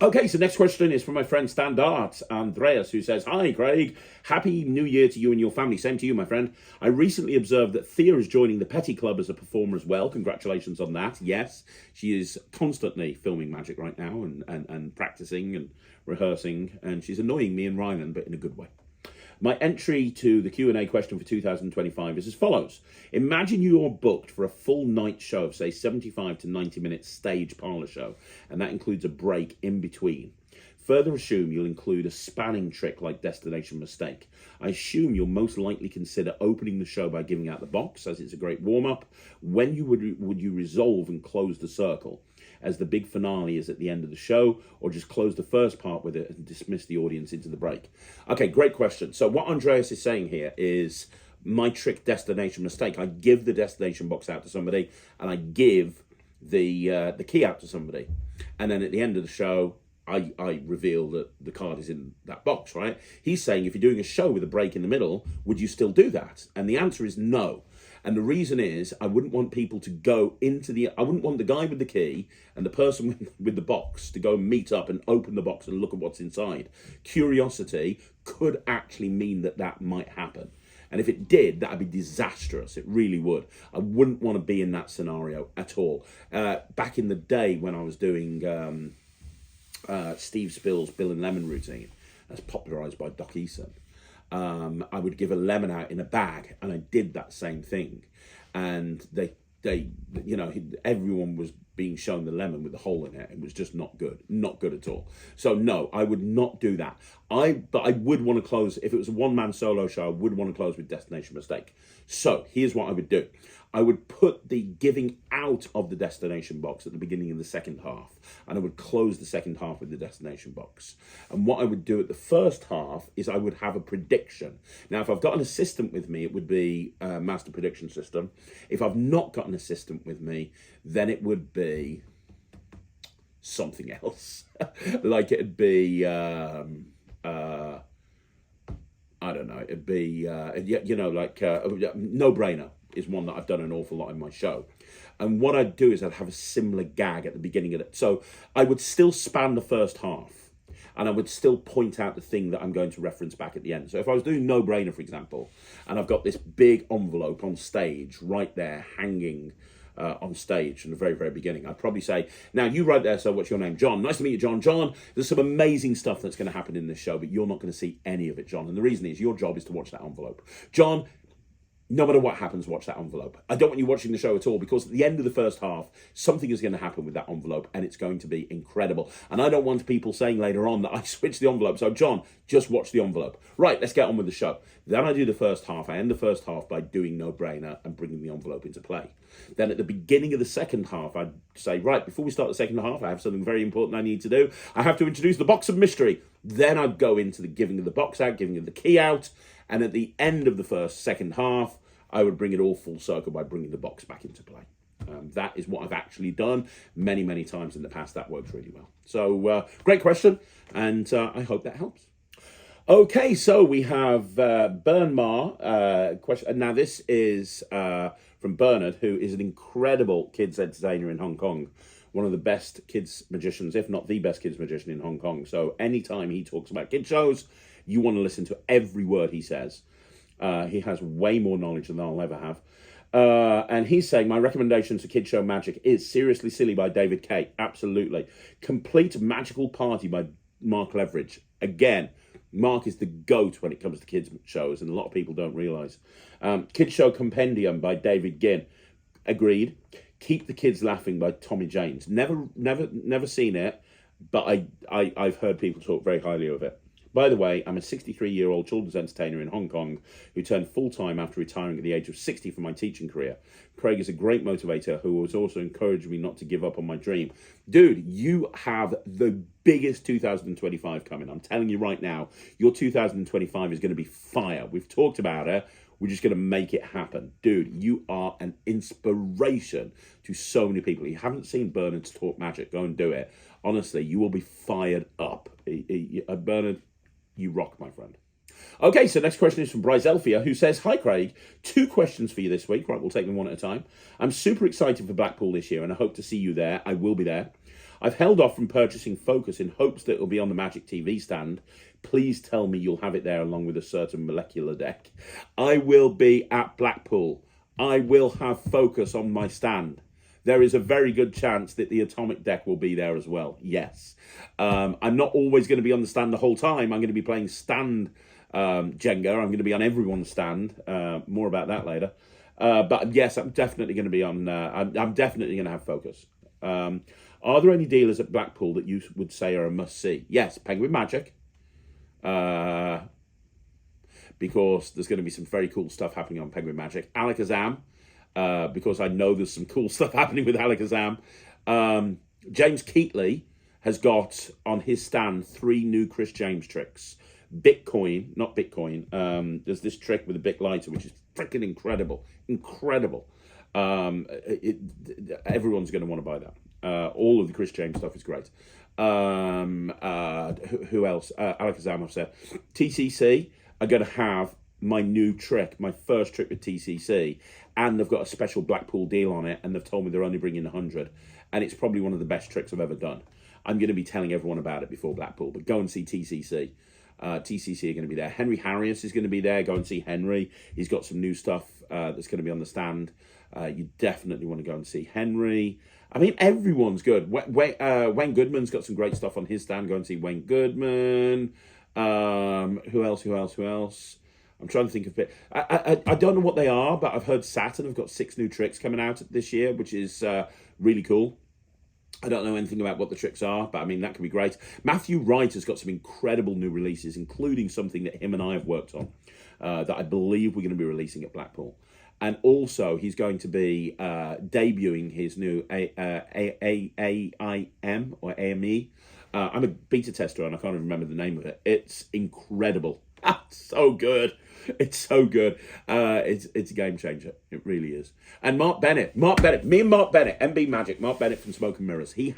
Okay, so next question is from my friend Standard Andreas, who says, "Hi, Craig. Happy New Year to you and your family. Same to you, my friend. I recently observed that Thea is joining the Petty Club as a performer as well. Congratulations on that. Yes, she is constantly filming magic right now and practicing and rehearsing, and she's annoying me and Ryland, but in a good way. My entry to the Q&A question for 2025 is as follows. Imagine you're booked for a full night show of, say, 75 to 90 minute stage parlour show, and that includes a break in between. Further assume you'll include a spanning trick like Destination Mistake. I assume you'll most likely consider opening the show by giving out the box, as it's a great warm-up. When would you resolve and close the circle, as the big finale is at the end of the show, or just close the first part with it and dismiss the audience into the break? Okay, great question. So what Andreas is saying here is my trick Destination Mistake. I give the destination box out to somebody, and I give the key out to somebody. And then at the end of the show, I reveal that the card is in that box, right? He's saying, if you're doing a show with a break in the middle, would you still do that? And the answer is no. And the reason is, I wouldn't want people to go I wouldn't want the guy with the key and the person with the box to go meet up and open the box and look at what's inside. Curiosity could actually mean that might happen. And if it did, that would be disastrous. It really would. I wouldn't want to be in that scenario at all. Back in the day when I was doing Steve Spill's Bill and Lemon routine, as popularised by Doc Eason, I would give a lemon out in a bag, and I did that same thing. And they everyone was being shown the lemon with the hole in it. It was just not good at all. So no, I would not do that. But I would want to close, if it was a one-man solo show, I would want to close with destination mistake. So here's what I would do. I would put the giving out of the destination box at the beginning of the second half, and I would close the second half with the destination box. And what I would do at the first half is I would have a prediction. Now, if I've got an assistant with me, it would be a master prediction system. If I've not got an assistant with me, then it would be something else. Like it'd be, I don't know, it'd be, no-brainer is one that I've done an awful lot in my show. And what I'd do is I'd have a similar gag at the beginning of it. So I would still span the first half, and I would still point out the thing that I'm going to reference back at the end. So if I was doing no-brainer, for example, and I've got this big envelope on stage right there hanging on stage from the very, very beginning, I'd probably say, now you right there, so what's your name? John. Nice to meet you, John. John, there's some amazing stuff that's going to happen in this show, but you're not going to see any of it, John. And the reason is your job is to watch that envelope. John, no matter what happens, watch that envelope. I don't want you watching the show at all, because at the end of the first half, something is going to happen with that envelope, and it's going to be incredible. And I don't want people saying later on that I switched the envelope. So, John, just watch the envelope. Right, let's get on with the show. Then I do the first half. I end the first half by doing no-brainer and bringing the envelope into play. Then at the beginning of the second half, I'd say, right, before we start the second half, I have something very important I need to do. I have to introduce the box of mystery. Then I'd go into the giving of the box out, giving of the key out. And at the end of the second half, I would bring it all full circle by bringing the box back into play. That is what I've actually done many, many times in the past. That works really well. So great question, and I hope that helps. Okay, so we have Bernmar question. Now this is from Bernard, who is an incredible kids entertainer in Hong Kong. One of the best kids magicians, if not the best kids magician in Hong Kong. So anytime he talks about kid shows, you want to listen to every word he says. He has way more knowledge than I'll ever have. And he's saying, my recommendation to Kid Show Magic is Seriously Silly by David Kay. Absolutely. Complete Magical Party by Mark Leveridge. Again, Mark is the GOAT when it comes to kids shows, and a lot of people don't realise. Kid Show Compendium by David Ginn. Agreed. Keep the Kids Laughing by Tommy James. Never seen it, but I've heard people talk very highly of it. By the way, I'm a 63-year-old children's entertainer in Hong Kong who turned full-time after retiring at the age of 60 from my teaching career. Craig is a great motivator who has also encouraged me not to give up on my dream. Dude, you have the biggest 2025 coming. I'm telling you right now, your 2025 is going to be fire. We've talked about it. We're just going to make it happen. Dude, you are an inspiration to so many people. If you haven't seen Bernard's Talk Magic, go and do it. Honestly, you will be fired up. Bernard, you rock, my friend. Okay, so next question is from Bryce Elphia, who says, hi, Craig. 2 questions for you this week. Right, we'll take them one at a time. I'm super excited for Blackpool this year, and I hope to see you there. I will be there. I've held off from purchasing Focus in hopes that it'll be on the Magic TV stand. Please tell me you'll have it there along with a certain molecular deck. I will be at Blackpool. I will have Focus on my stand. There is a very good chance that the atomic deck will be there as well. Yes. I'm not always going to be on the stand the whole time. I'm going to be playing stand Jenga. I'm going to be on everyone's stand. More about that later. But yes, I'm definitely going to be on. I'm definitely going to have Focus. Are there any dealers at Blackpool that you would say are a must-see? Yes, Penguin Magic. Because there's going to be some very cool stuff happening on Penguin Magic. Alakazam. Because I know there's some cool stuff happening with Alakazam. James Keatley has got on his stand 3 new Chris James tricks. Not Bitcoin. There's this trick with a Bic lighter, which is freaking incredible. Incredible. Everyone's going to want to buy that. All of the Chris James stuff is great. Who else? Alakazam, I've said. TCC are going to have my new trick, my first trick with TCC, and they've got a special Blackpool deal on it, and they've told me they're only bringing 100, and it's probably one of the best tricks I've ever done. I'm going to be telling everyone about it before Blackpool, but go and see TCC. TCC are going to be there. Henry Harrius is going to be there. Go and see Henry. He's got some new stuff that's going to be on the stand. You definitely want to go and see Henry. I mean, everyone's good. Wayne Goodman's got some great stuff on his stand. Go and see Wayne Goodman. Who else? I'm trying to think of it. I don't know what they are, but I've heard Saturn have got 6 new tricks coming out this year, which is really cool. I don't know anything about what the tricks are, but I mean, that could be great. Matthew Wright has got some incredible new releases, including something that him and I have worked on that I believe we're going to be releasing at Blackpool. And also, he's going to be debuting his new AIM or AME. I'm a beta tester and I can't even remember the name of it. It's incredible. So good. It's so good. It's a game changer. It really is. And Mark Bennett, me and Mark Bennett, MB Magic, Mark Bennett from Smoke and Mirrors. Him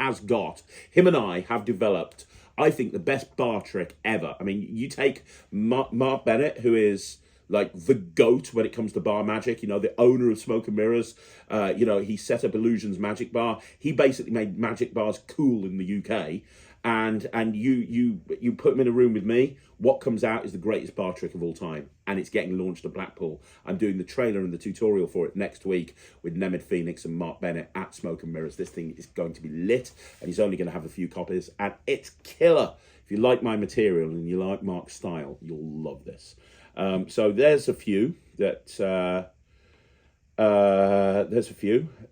and I have developed, I think, the best bar trick ever. I mean, you take Mark Bennett, who is like the GOAT when it comes to bar magic, you know, the owner of Smoke and Mirrors. You know, he set up Illusions Magic Bar. He basically made magic bars cool in the UK. And you put him in a room with me, what comes out is the greatest bar trick of all time. And it's getting launched at Blackpool. I'm doing the trailer and the tutorial for it next week with Nemeth Phoenix and Mark Bennett at Smoke and Mirrors. This thing is going to be lit, and he's only going to have a few copies. And it's killer. If you like my material and you like Mark's style, you'll love this. So there's a few that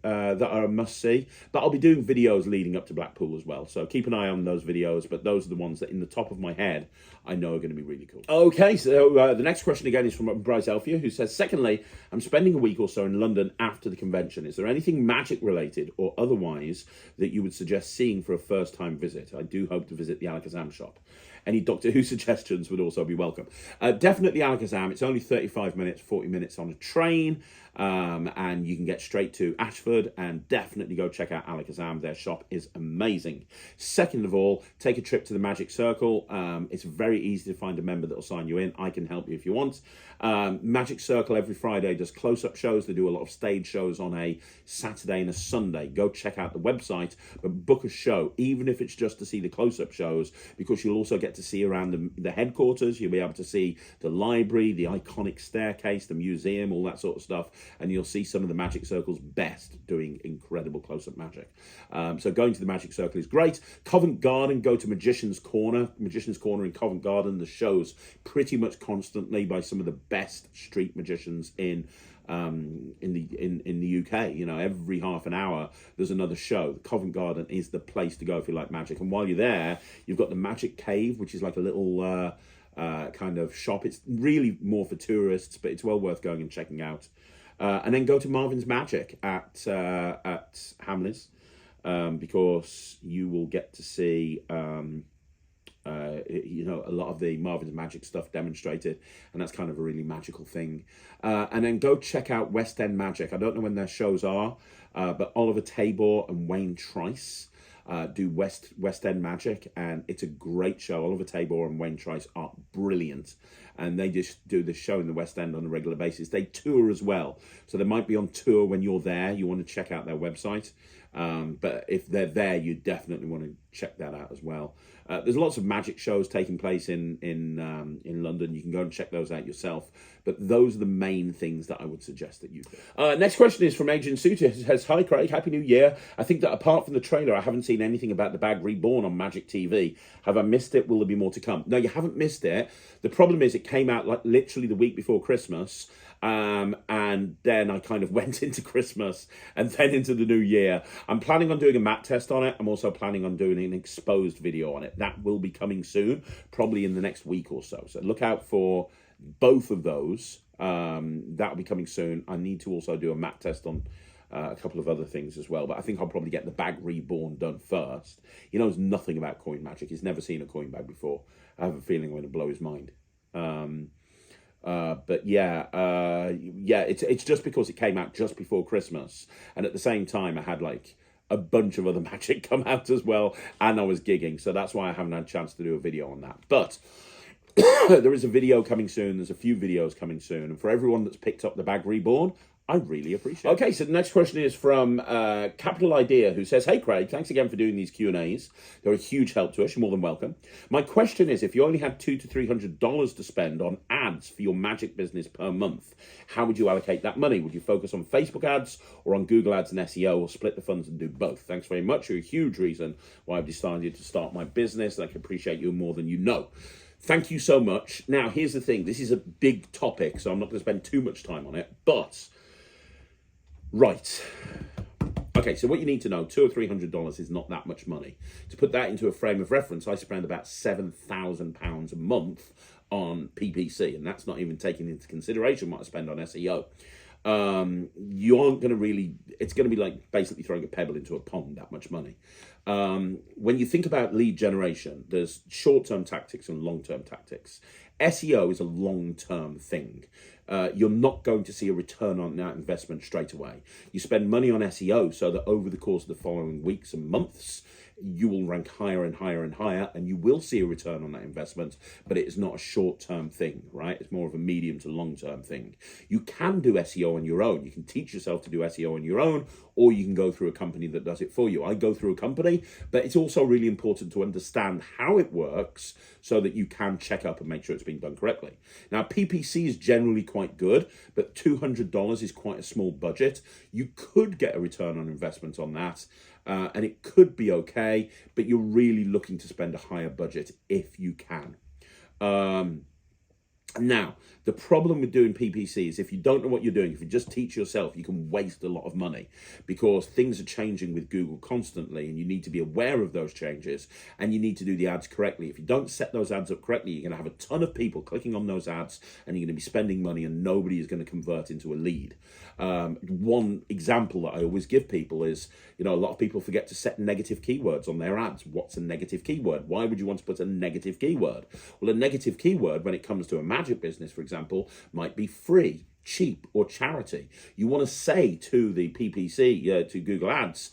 that are a must-see, but I'll be doing videos leading up to Blackpool as well, so keep an eye on those videos, but those are the ones that in the top of my head I know are going to be really cool. Okay, so the next question again is from Bryce Elphia, who says, secondly, I'm spending a week or so in London after the convention. Is there anything magic related or otherwise that you would suggest seeing for a first-time visit? I do hope to visit the Alakazam shop. Any Doctor Who suggestions would also be welcome. Definitely Alakazam. It's only 35 minutes, 40 minutes on a train, and you can get straight to Ashford, and definitely go check out Alakazam. Their shop is amazing. Second of all, take a trip to the Magic Circle. It's very easy to find a member that will sign you in. I can help you if you want. Magic Circle every Friday does close-up shows. They do a lot of stage shows on a Saturday and a Sunday. Go check out the website, but book a show, even if it's just to see the close-up shows, because you'll also get to see around the headquarters. You'll be able to see the library, the iconic staircase, the museum, all that sort of stuff, and you'll see some of the Magic Circle's best doing incredible close-up magic. So going to the Magic Circle is great. Covent Garden, go to Magician's Corner in Covent Garden. The shows pretty much constantly by some of the best street magicians in the UK. You know, every half an hour there's another show. Covent Garden is the place to go if you like magic. And while you're there, you've got the Magic Cave, which is like a little kind of shop. It's really more for tourists, but it's well worth going and checking out. And then go to Marvin's Magic at Hamleys, because you will get to see you know, a lot of the Marvin's Magic stuff demonstrated, and that's kind of a really magical thing. And then go check out West End Magic. I don't know when their shows are, but Oliver Tabor and Wayne Trice do West End Magic, and it's a great show. Oliver Tabor and Wayne Trice are brilliant, and they just do the show in the West End on a regular basis. They tour as well, so they might be on tour when you're there. You want to check out their website, but if they're there, you definitely want to check that out as well. There's lots of magic shows taking place in London. You can go and check those out yourself. But those are the main things that I would suggest that you do. Next question is from Agent Suter, who says, hi Craig, Happy New Year. I think that apart from the trailer, I haven't seen anything about the bag Reborn on Magic TV. Have I missed it? Will there be more to come? No, you haven't missed it. The problem is it came out like literally the week before Christmas. And then I kind of went into Christmas and then into the new year. I'm planning on doing a mat test on it. I'm also planning on doing an exposed video on it. That will be coming soon, probably in the next week or so. So look out for both of those. That will be coming soon. I need to also do a mat test on a couple of other things as well, but I think I'll probably get the bag Reborn done first. He knows nothing about coin magic. He's never seen a coin bag before. I have a feeling I'm going to blow his mind. But it's just because it came out just before Christmas, and at the same time I had like a bunch of other magic come out as well, and I was gigging, so that's why I haven't had a chance to do a video on that. But there is a video coming soon. There's a few videos coming soon, and for everyone that's picked up the bag Reborn, I really appreciate it. Okay, so the next question is from Capital Idea, who says, hey Craig, thanks again for doing these Q&As. They're a huge help to us. You're more than welcome. My question is, if you only had $200 to $300 to spend on ads for your magic business per month, how would you allocate that money? Would you focus on Facebook ads or on Google ads and SEO, or split the funds and do both? Thanks very much. You're a huge reason why I've decided to start my business, and I can appreciate you more than you know. Thank you so much. Now, here's the thing. This is a big topic, so I'm not going to spend too much time on it. But, right. Okay, so what you need to know, $200 or $300 is not that much money. To put that into a frame of reference, I spend about £7,000 a month on PPC, and that's not even taking into consideration what I spend on SEO. You aren't going to really, it's going to be like basically throwing a pebble into a pond, that much money. When you think about lead generation, there's short-term tactics and long-term tactics. SEO is a long-term thing. You're not going to see a return on that investment straight away. You spend money on SEO so that over the course of the following weeks and months, you will rank higher and higher and higher, and you will see a return on that investment, but it is not a short-term thing, right? It's more of a medium to long-term thing. You can do SEO on your own. You can teach yourself to do SEO on your own, or you can go through a company that does it for you. I go through a company, but it's also really important to understand how it works so that you can check up and make sure it's being done correctly. Now, PPC is generally quite good, but $200 is quite a small budget. You could get a return on investment on that, and it could be okay, but you're really looking to spend a higher budget if you can. Now, the problem with doing PPC is if you don't know what you're doing, if you just teach yourself, you can waste a lot of money because things are changing with Google constantly and you need to be aware of those changes and you need to do the ads correctly. If you don't set those ads up correctly, you're going to have a ton of people clicking on those ads and you're going to be spending money and nobody is going to convert into a lead. One example that I always give people is, a lot of people forget to set negative keywords on their ads. What's a negative keyword? Why would you want to put a negative keyword? Well, a negative keyword when it comes to a magic business, for example, might be free, cheap, or charity. You want to say to the PPC, to Google Ads,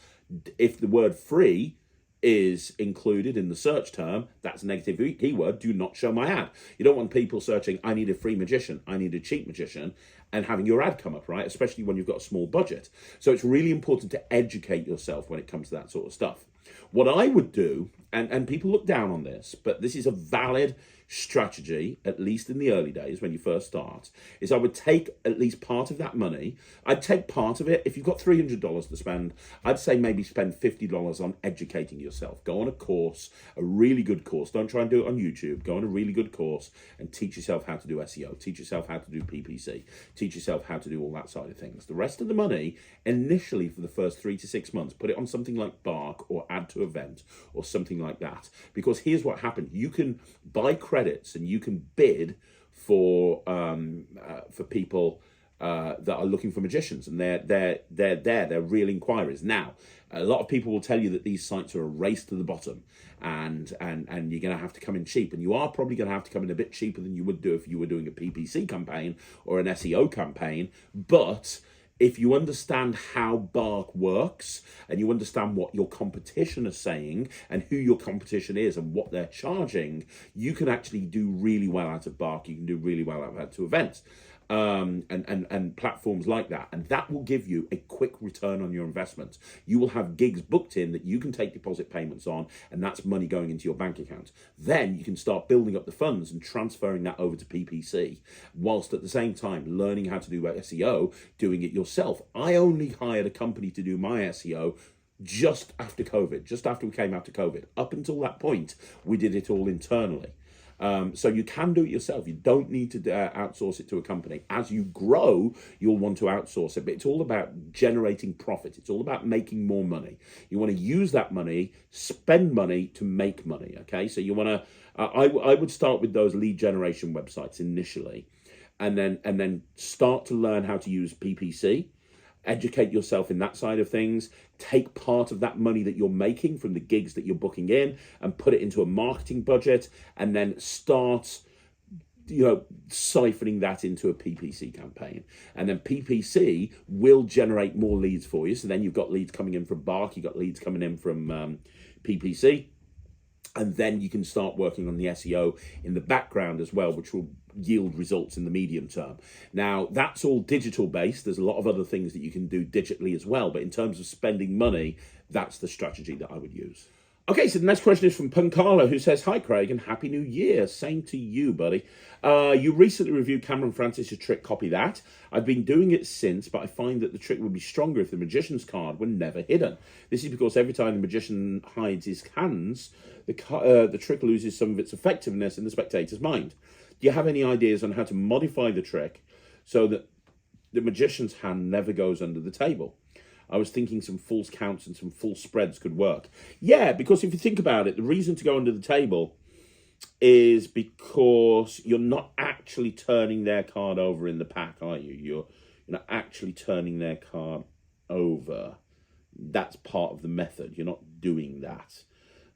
if the word free is included in the search term, that's a negative keyword, do not show my ad. You don't want people searching, I need a free magician, I need a cheap magician, and having your ad come up, right? Especially when you've got a small budget. So it's really important to educate yourself when it comes to that sort of stuff. What I would do, and people look down on this, but this is a valid strategy, at least in the early days when you first start, is I would take at least part of that money. I'd take part of it. If you've got $300 to spend, I'd say maybe spend $50 on educating yourself. Go on a course, a really good course. Don't try and do it on YouTube. Go on a really good course and teach yourself how to do SEO. Teach yourself how to do PPC. Teach yourself how to do all that side of things. The rest of the money, initially for the first 3 to 6 months, put it on something like Bark or Add to Event or something like that. Because here's what happened. You can buy credits and you can bid for people that are looking for magicians, and they're real inquiries. Now, a lot of people will tell you that these sites are a race to the bottom, and you're going to have to come in cheap, and you are probably going to have to come in a bit cheaper than you would do if you were doing a PPC campaign or an SEO campaign, but if you understand how Bark works and you understand what your competition is saying and who your competition is and what they're charging, you can actually do really well out of Bark. You can do really well out of events and platforms like that. And that will give you a quick return on your investment. You will have gigs booked in that you can take deposit payments on, and that's money going into your bank account. Then you can start building up the funds and transferring that over to PPC, whilst at the same time learning how to do SEO, doing it yourself. I only hired a company to do my SEO just after COVID, just after we came out of COVID. Up until that point, we did it all internally. So you can do it yourself. You don't need to outsource it to a company. As you grow, you'll want to outsource it, but it's all about generating profit. It's all about making more money. You want to use that money, spend money to make money, okay? So you want to, I would start with those lead generation websites initially, and then start to learn how to use PPC. Educate yourself in that side of things. Take part of that money that you're making from the gigs that you're booking in and put it into a marketing budget, and then start siphoning that into a PPC campaign. And then PPC will generate more leads for you. So then you've got leads coming in from Bark, you've got leads coming in from PPC. And then you can start working on the SEO in the background as well, which will yield results in the medium term. Now, that's all digital based. There's a lot of other things that you can do digitally as well. But in terms of spending money, that's the strategy that I would use. Okay, so the next question is from Pancala, who says, "Hi, Craig, and Happy New Year. Same to you, buddy. You recently reviewed Cameron Francis' trick, Copy That. I've been doing it since, but I find that the trick would be stronger if the magician's card were never hidden. This is because every time the magician hides his hands, the trick loses some of its effectiveness in the spectator's mind. Do you have any ideas on how to modify the trick so that the magician's hand never goes under the table? I was thinking some false counts and some false spreads could work." Yeah, because if you think about it, the reason to go under the table is because you're not actually turning their card over in the pack, are you? You're not actually turning their card over. That's part of the method. You're not doing that.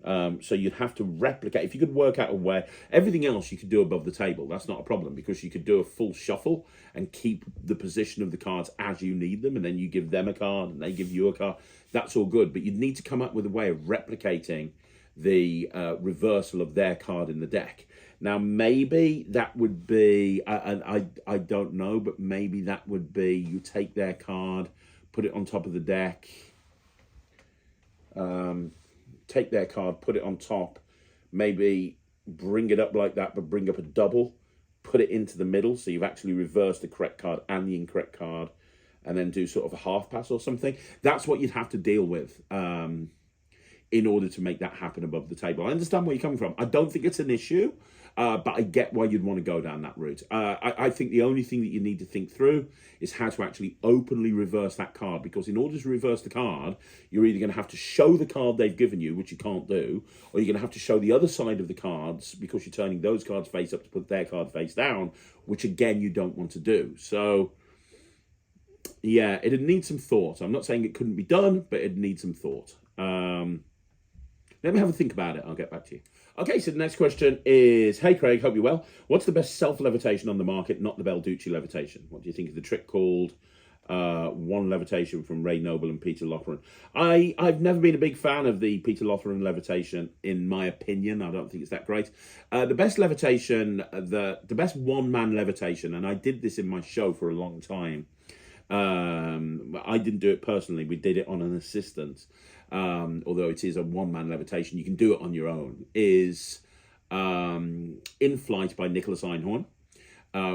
So you'd have to replicate. If you could work out a way, everything else you could do above the table. That's not a problem, because you could do a full shuffle and keep the position of the cards as you need them, and then you give them a card and they give you a card. That's all good, but you'd need to come up with a way of replicating the reversal of their card in the deck. Now, maybe that would be, and I don't know, but maybe that would be you take their card, put it on top of the deck, take their card, put it on top, maybe bring it up like that, but bring up a double, put it into the middle, so you've actually reversed the correct card and the incorrect card, and then do sort of a half pass or something. That's what you'd have to deal with in order to make that happen above the table. I understand where you're coming from. I don't think it's an issue, but I get why you'd want to go down that route. I think the only thing that you need to think through is how to actually openly reverse that card, because in order to reverse the card, you're either going to have to show the card they've given you, which you can't do, or you're going to have to show the other side of the cards, because you're turning those cards face up to put their card face down, which again, you don't want to do. So yeah, it'd need some thought. I'm not saying it couldn't be done, but it'd need some thought. Let me have a think about it. I'll get back to you. Okay, so the next question is, "Hey Craig, hope you're well. What's the best self-levitation on the market, not the Belducci levitation? What do you think of the trick called One Levitation from Ray Noble and Peter Lothran?" I've never been a big fan of the Peter Lothran levitation, in my opinion. I don't think it's that great. The best levitation, the best one-man levitation, and I did this in my show for a long time. I didn't do it personally. We did it on an assistant. Although it is a one-man levitation, you can do it on your own, is In Flight by Nicholas Einhorn,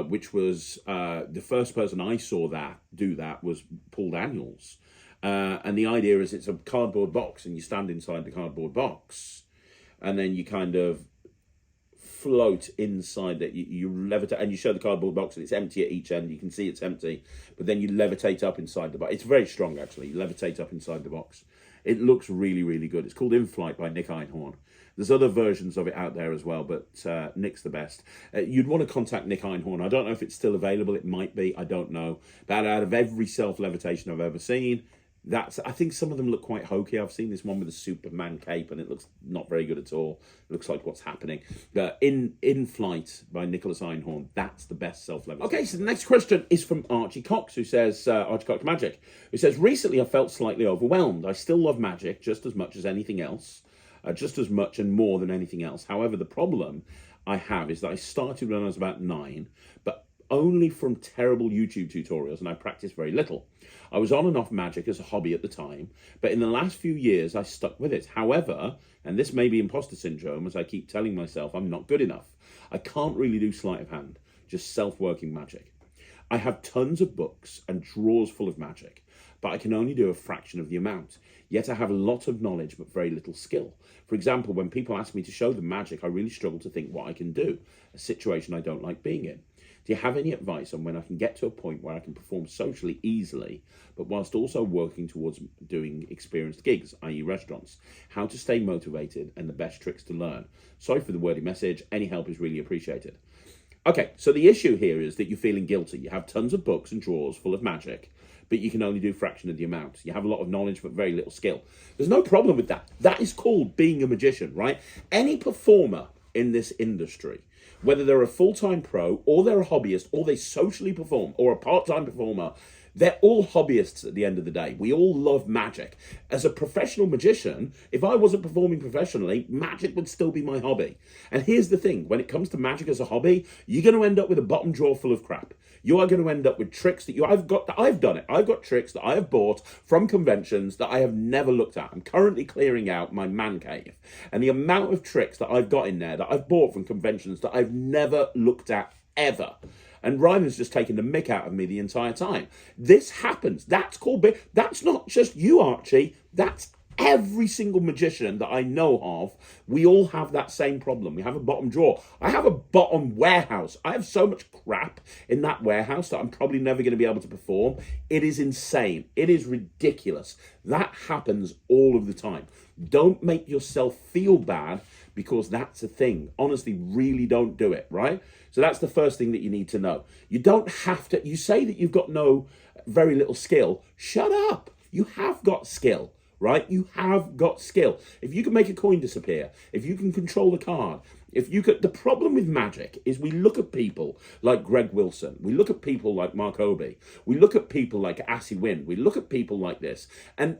which was the first person I saw do that was Paul Daniels. And the idea is it's a cardboard box, and you stand inside the cardboard box, and then you kind of float inside it. You levitate, and you show the cardboard box, and it's empty at each end. You can see it's empty, but then you levitate up inside the box. It's very strong, actually. You levitate up inside the box. It looks really, really good. It's called In Flight by Nick Einhorn. There's other versions of it out there as well, but Nick's the best. You'd want to contact Nick Einhorn. I don't know if it's still available. It might be. I don't know. But out of every self-levitation I've ever seen, I think some of them look quite hokey. I've seen this one with a Superman cape, and it looks not very good at all. It looks like what's happening. In Flight by Nicholas Einhorn, that's the best self-levitation. Okay, so the next question is from Archie Cox, who says, Archie Cox Magic, who says, "Recently I felt slightly overwhelmed. I still love magic just as much as anything else, just as much and more than anything else. However, the problem I have is that I started when I was about 9, but only from terrible YouTube tutorials, and I practiced very little. I was on and off magic as a hobby at the time, but in the last few years I stuck with it. However, and this may be imposter syndrome, as I keep telling myself I'm not good enough. I can't really do sleight of hand, just self-working magic. I have tons of books and drawers full of magic, but I can only do a fraction of the amount. Yet I have a lot of knowledge but very little skill. For example, when people ask me to show them magic, I really struggle to think what I can do, a situation I don't like being in. Do you have any advice on when I can get to a point where I can perform socially easily, but whilst also working towards doing experienced gigs, i.e. restaurants? How to stay motivated and the best tricks to learn? Sorry for the wordy message. Any help is really appreciated." Okay, so the issue here is that you're feeling guilty. You have tons of books and drawers full of magic, but you can only do a fraction of the amount. You have a lot of knowledge, but very little skill. There's no problem with that. That is called being a magician, right? Any performer in this industry, whether they're a full-time pro or they're a hobbyist or they socially perform or a part-time performer, They're all hobbyists at the end of the day. We all love magic. As a professional magician, if I wasn't performing professionally, magic would still be my hobby. And here's the thing, when it comes to magic as a hobby, you're going to end up with a bottom drawer full of crap. You are going to end up with tricks that I've done it. I've got tricks that I have bought from conventions that I have never looked at. I'm currently clearing out my man cave. And the amount of tricks that I've got in there that I've bought from conventions that I've never looked at ever. And Ryman's just taken the mick out of me the entire time. This happens. That's called that's not just you, Archie. That's every single magician that I know of. We all have that same problem. We have a bottom drawer. I have a bottom warehouse. I have so much crap in that warehouse that I'm probably never going to be able to perform. It is insane. It is ridiculous. That happens all of the time. Don't make yourself feel bad because that's a thing. Honestly, really don't do it, right? So that's the first thing that you need to know. You don't have to, you say that you've got very little skill. Shut up. You have got skill, right? You have got skill. If you can make a coin disappear, if you can control a card, if you could, the problem with magic is we look at people like Greg Wilson, we look at people like Mark Obi, we look at people like Assi Wynn, we look at people like this, and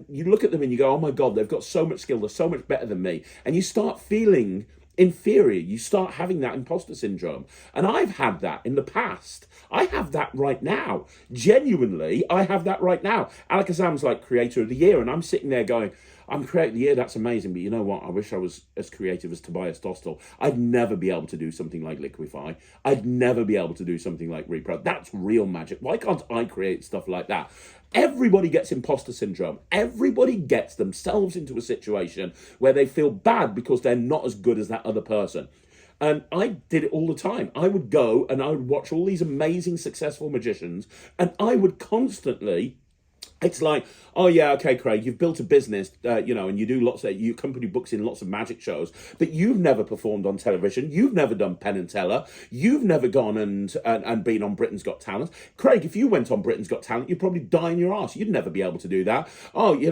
you look at them and you go, oh my God, they've got so much skill, they're so much better than me, and you start feeling inferior. You start having that imposter syndrome. And I've had that in the past. I have that right now. Genuinely, I have that right now. Alakazam's like creator of the year, and I'm sitting there going, I'm creator of the year, that's amazing, but you know what? I wish I was as creative as Tobias Dostal. I'd never be able to do something like Liquify. I'd never be able to do something like Repro. That's real magic. Why can't I create stuff like that? Everybody gets imposter syndrome. Everybody gets themselves into a situation where they feel bad because they're not as good as that other person. And I did it all the time. I would go and I would watch all these amazing, successful magicians, and I would constantly, it's like, oh yeah, okay, Craig, you've built a business, and you do your company books in lots of magic shows, but you've never performed on television. You've never done Penn and Teller. You've never gone and been on Britain's Got Talent. Craig, if you went on Britain's Got Talent, you'd probably die in your arse. You'd never be able to do that. Oh, you've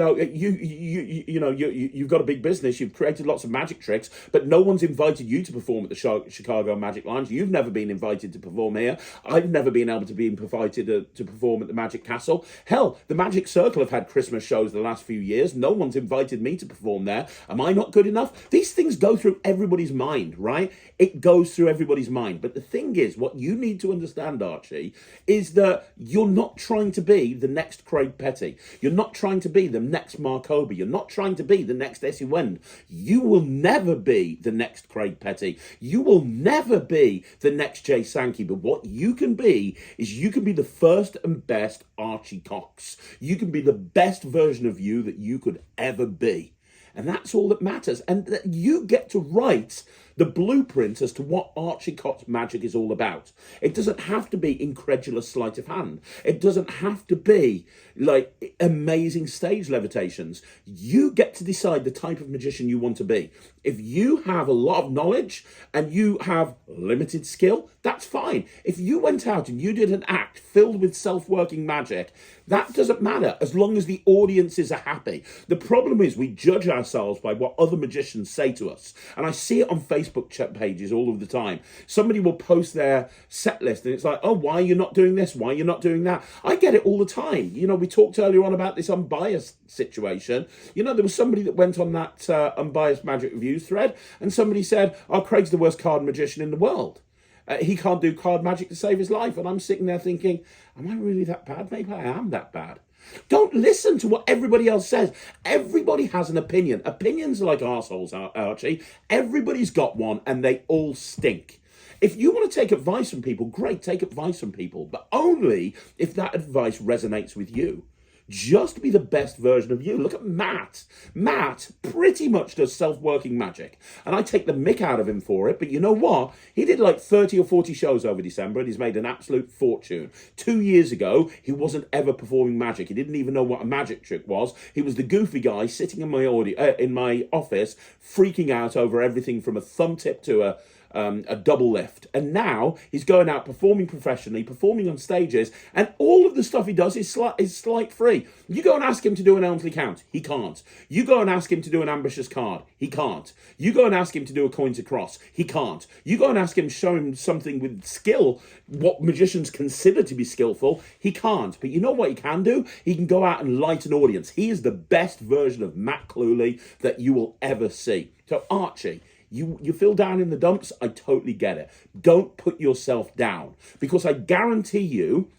got a big business. You've created lots of magic tricks, but no one's invited you to perform at the Chicago Magic Lounge. You've never been invited to perform here. I've never been able to be invited to perform at the Magic Castle. Hell, the Magic Circle have had Christmas shows the last few years. No one's invited me to perform there. Am I not good enough? These things go through everybody's mind, right? It goes through everybody's mind. But the thing is, what you need to understand, Archie, is that you're not trying to be the next Craig Petty. You're not trying to be the next Mark Obi. You're not trying to be the next Essie Wend. You will never be the next Craig Petty. You will never be the next Jay Sankey. But what you can be is you can be the first and best Archie Cox. You can be the best version of you that you could ever be. And that's all that matters. And that you get to write the blueprint as to what Archie Cox magic is all about. It doesn't have to be incredulous sleight of hand. It doesn't have to be like amazing stage levitations. You get to decide the type of magician you want to be. If you have a lot of knowledge and you have limited skill, that's fine. If you went out and you did an act filled with self-working magic, that doesn't matter as long as the audiences are happy. The problem is we judge ourselves by what other magicians say to us. And I see it on Facebook chat pages all of the time. Somebody will post their set list and it's like, oh, why are you not doing this? Why are you not doing that? I get it all the time. We talked earlier on about this unbiased situation. There was somebody that went on that Unbiased Magic Reviews thread and somebody said, oh, Craig's the worst card magician in the world. He can't do card magic to save his life. And I'm sitting there thinking, am I really that bad? Maybe I am that bad. Don't listen to what everybody else says. Everybody has an opinion. Opinions are like arseholes, Archie. Everybody's got one and they all stink. If you want to take advice from people, great, take advice from people, but only if that advice resonates with you. Just be the best version of you. Look at Matt. Matt pretty much does self-working magic. And I take the mick out of him for it. But you know what? He did like 30 or 40 shows over December and he's made an absolute fortune. 2 years ago, he wasn't ever performing magic. He didn't even know what a magic trick was. He was the goofy guy sitting in my office, freaking out over everything from a thumb tip to a double lift. And now he's going out performing professionally, performing on stages, and all of the stuff he does is slight free. You go and ask him to do an Elmsley count, he can't. You go and ask him to do an ambitious card, he can't. You go and ask him to do a coin to cross, he can't. You go and ask him, show him something with skill, what magicians consider to be skillful, he can't. But you know what he can do? He can go out and light an audience. He is the best version of Matt Cluley that you will ever see. So Archie, you feel down in the dumps, I totally get it. Don't put yourself down, because I guarantee you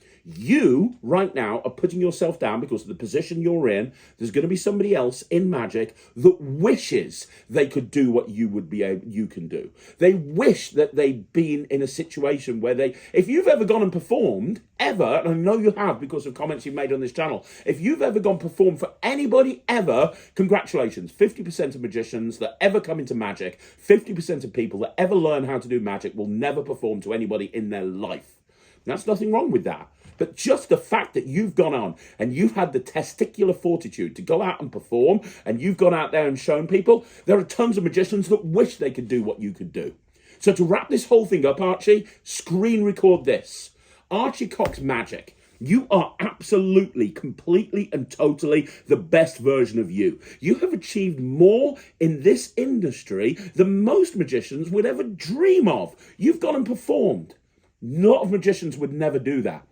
right now are putting yourself down because of the position you're in. There's going to be somebody else in magic that wishes they could do what you can do. They wish that they'd been in a situation where if you've ever gone and performed, ever, and I know you have because of comments you've made on this channel, if you've ever gone performed for anybody ever, congratulations. 50% of magicians that ever come into magic, 50% of people that ever learn how to do magic will never perform to anybody in their life. There's nothing wrong with that. But just the fact that you've gone on and you've had the testicular fortitude to go out and perform, and you've gone out there and shown people, there are tons of magicians that wish they could do what you could do. So to wrap this whole thing up, Archie, screen record this. Archie Cox Magic. You are absolutely, completely and totally the best version of you. You have achieved more in this industry than most magicians would ever dream of. You've gone and performed. A lot of magicians would never do that.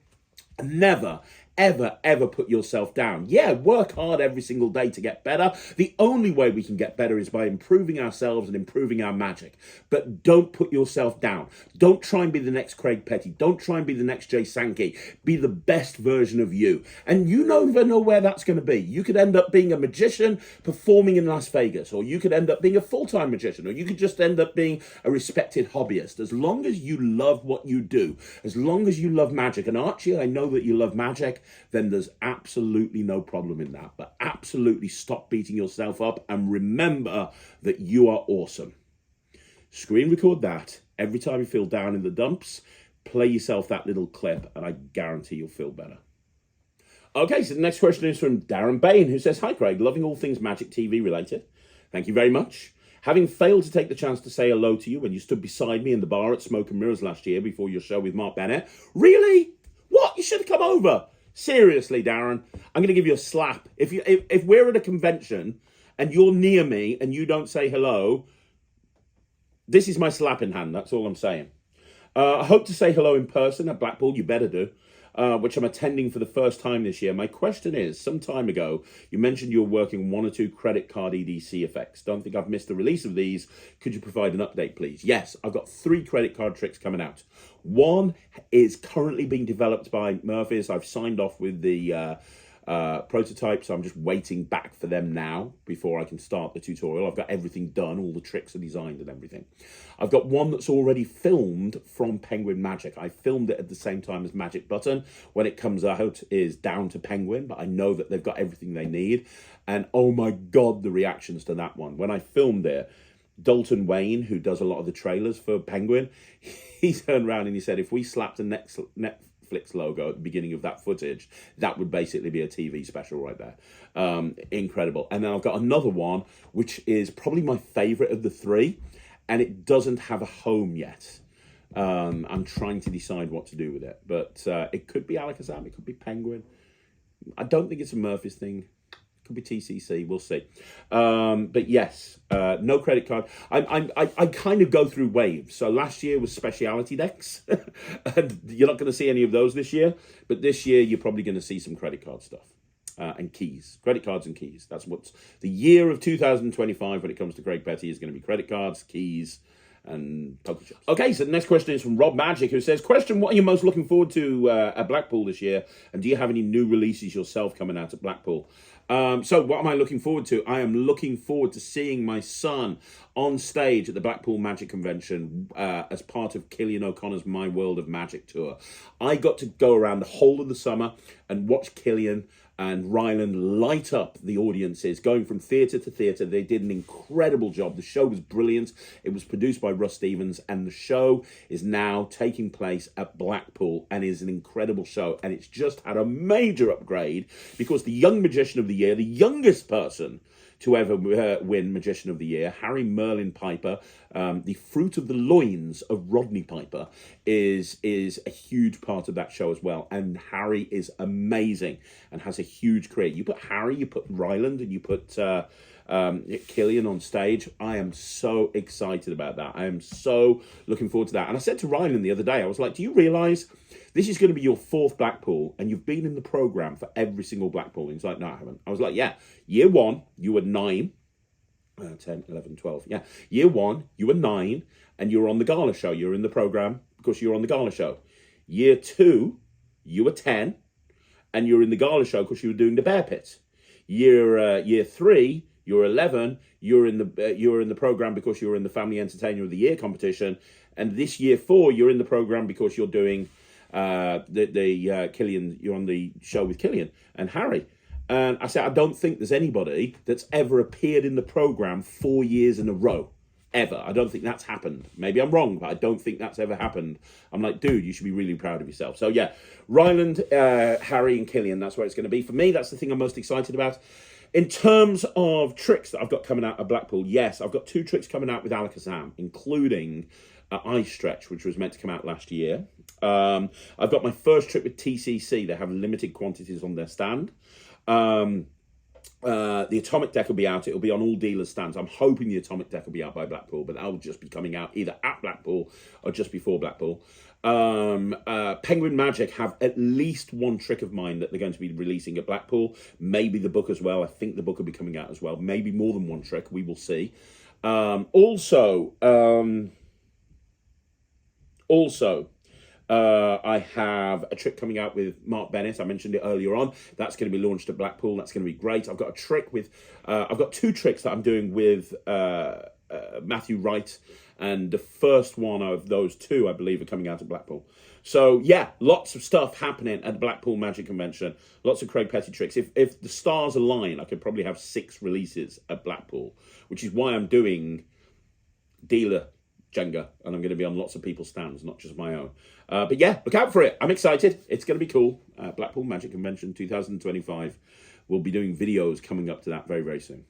Never, ever put yourself down. Yeah, work hard every single day to get better. The only way we can get better is by improving ourselves and improving our magic. But don't put yourself down. Don't try and be the next Craig Petty. Don't try and be the next Jay Sankey. Be the best version of you. And you never know where that's going to be. You could end up being a magician performing in Las Vegas, or you could end up being a full-time magician, or you could just end up being a respected hobbyist. As long as you love what you do, as long as you love magic, and Archie, I know that you love magic, then there's absolutely no problem in that. But absolutely stop beating yourself up and remember that you are awesome. Screen record that. Every time you feel down in the dumps, play yourself that little clip and I guarantee you'll feel better. Okay, so the next question is from Darren Bain, who says, "Hi Craig, loving all things Magic TV related. Thank you very much. Having failed to take the chance to say hello to you when you stood beside me in the bar at Smoke and Mirrors last year before your show with Mark Bennett. Really? What? You should have come over. Seriously, Darren, I'm going to give you a slap. If we're at a convention and you're near me and you don't say hello, this is my slap in hand. That's all I'm saying. I hope to say hello in person at Blackpool. You better do. Which I'm attending for the first time this year. My question is, some time ago, you mentioned you were working on 1 or 2 credit card EDC effects. Don't think I've missed the release of these. Could you provide an update, please? Yes, I've got 3 credit card tricks coming out. One is currently being developed by Murphy's. I've signed off with the prototype, so I'm just waiting back for them now before I can start the tutorial. I've got everything done, all the tricks are designed and everything. I've got one that's already filmed from Penguin Magic. I filmed it at the same time as Magic Button. When it comes out is down to Penguin, but I know that they've got everything they need. And oh my God, the reactions to that one. When I filmed it, Dalton Wayne, who does a lot of the trailers for Penguin, he turned around and he said, if we slapped a Netflix logo at the beginning of that footage, that would basically be a TV special right there. Incredible. And then I've got another one, which is probably my favorite of the 3, and it doesn't have a home yet. I'm trying to decide what to do with it, but it could be Alakazam, it could be Penguin. I don't think it's a Murphy's thing. Could be TCC, we'll see. But yes, no credit card. I kind of go through waves. So last year was speciality decks, and you're not going to see any of those this year. But this year, you're probably going to see some credit card stuff and keys, credit cards and keys. That's what's the year of 2025 when it comes to Craig Petty is going to be credit cards, keys, and poker chips. Okay, so the next question is from Rob Magic, who says, question, what are you most looking forward to at Blackpool this year? And do you have any new releases yourself coming out at Blackpool? So what am I looking forward to? I am looking forward to seeing my son on stage at the Blackpool Magic Convention as part of Killian O'Connor's My World of Magic tour. I got to go around the whole of the summer and watch Killian and Ryland light up the audiences, going from theatre to theatre. They did an incredible job. The show was brilliant. It was produced by Russ Stevens, and the show is now taking place at Blackpool and is an incredible show. And it's just had a major upgrade because the Young Magician of the Year, the youngest person to ever win Magician of the Year. Harry Merlin Piper, the fruit of the loins of Rodney Piper, is a huge part of that show as well. And Harry is amazing and has a huge career. You put Harry, you put Ryland, and you put Killian on stage. I am so excited about that. I am so looking forward to that. And I said to Ryland the other day, I was like, do you realise this is going to be your 4th Blackpool and you've been in the programme for every single Blackpool? And he's like, no, I haven't. I was like, yeah, year 1, you were 9, 10, 11, 12. Yeah, year 1, you were 9 and you were on the gala show. You were in the programme because you were on the gala show. Year 2, you were 10 and you were in the gala show because you were doing the bear pits. Year 3, you were 11. You were in the program because you were in the Family Entertainer of the Year competition, and this year 4, you're in the program because you're doing Killian. You're on the show with Killian and Harry. And I said, I don't think there's anybody that's ever appeared in the program 4 years in a row. Ever. I don't think that's happened. Maybe I'm wrong, but I don't think that's ever happened. I'm like, dude, you should be really proud of yourself. So yeah, Ryland, Harry and Killian, that's where it's going to be. For me, that's the thing I'm most excited about. In terms of tricks that I've got coming out of Blackpool, yes, I've got 2 tricks coming out with Alakazam, including Eye Stretch, which was meant to come out last year. I've got my first trick with TCC. They have limited quantities on their stand. The Atomic deck will be out. It'll be on all dealers' stands. I'm hoping the Atomic deck will be out by Blackpool, but that'll just be coming out either at Blackpool or just before Blackpool. Penguin Magic have at least 1 trick of mine that they're going to be releasing at Blackpool. Maybe the book as well. I think the book will be coming out as well. Maybe more than 1 trick. We will see. Also, I have a trick coming out with Mark Bennett. I mentioned it earlier on. That's going to be launched at Blackpool. That's going to be great. I've got a trick with... I've got 2 tricks that I'm doing with Matthew Wright. And the first one of those 2, I believe, are coming out at Blackpool. So, yeah, lots of stuff happening at the Blackpool Magic Convention. Lots of Craig Petty tricks. If the stars align, I could probably have 6 releases at Blackpool, which is why I'm doing dealer Jenga, and I'm going to be on lots of people's stands, not just my own. But yeah, look out for it. I'm excited. It's going to be cool. Blackpool Magic Convention 2025. We'll be doing videos coming up to that very, very soon.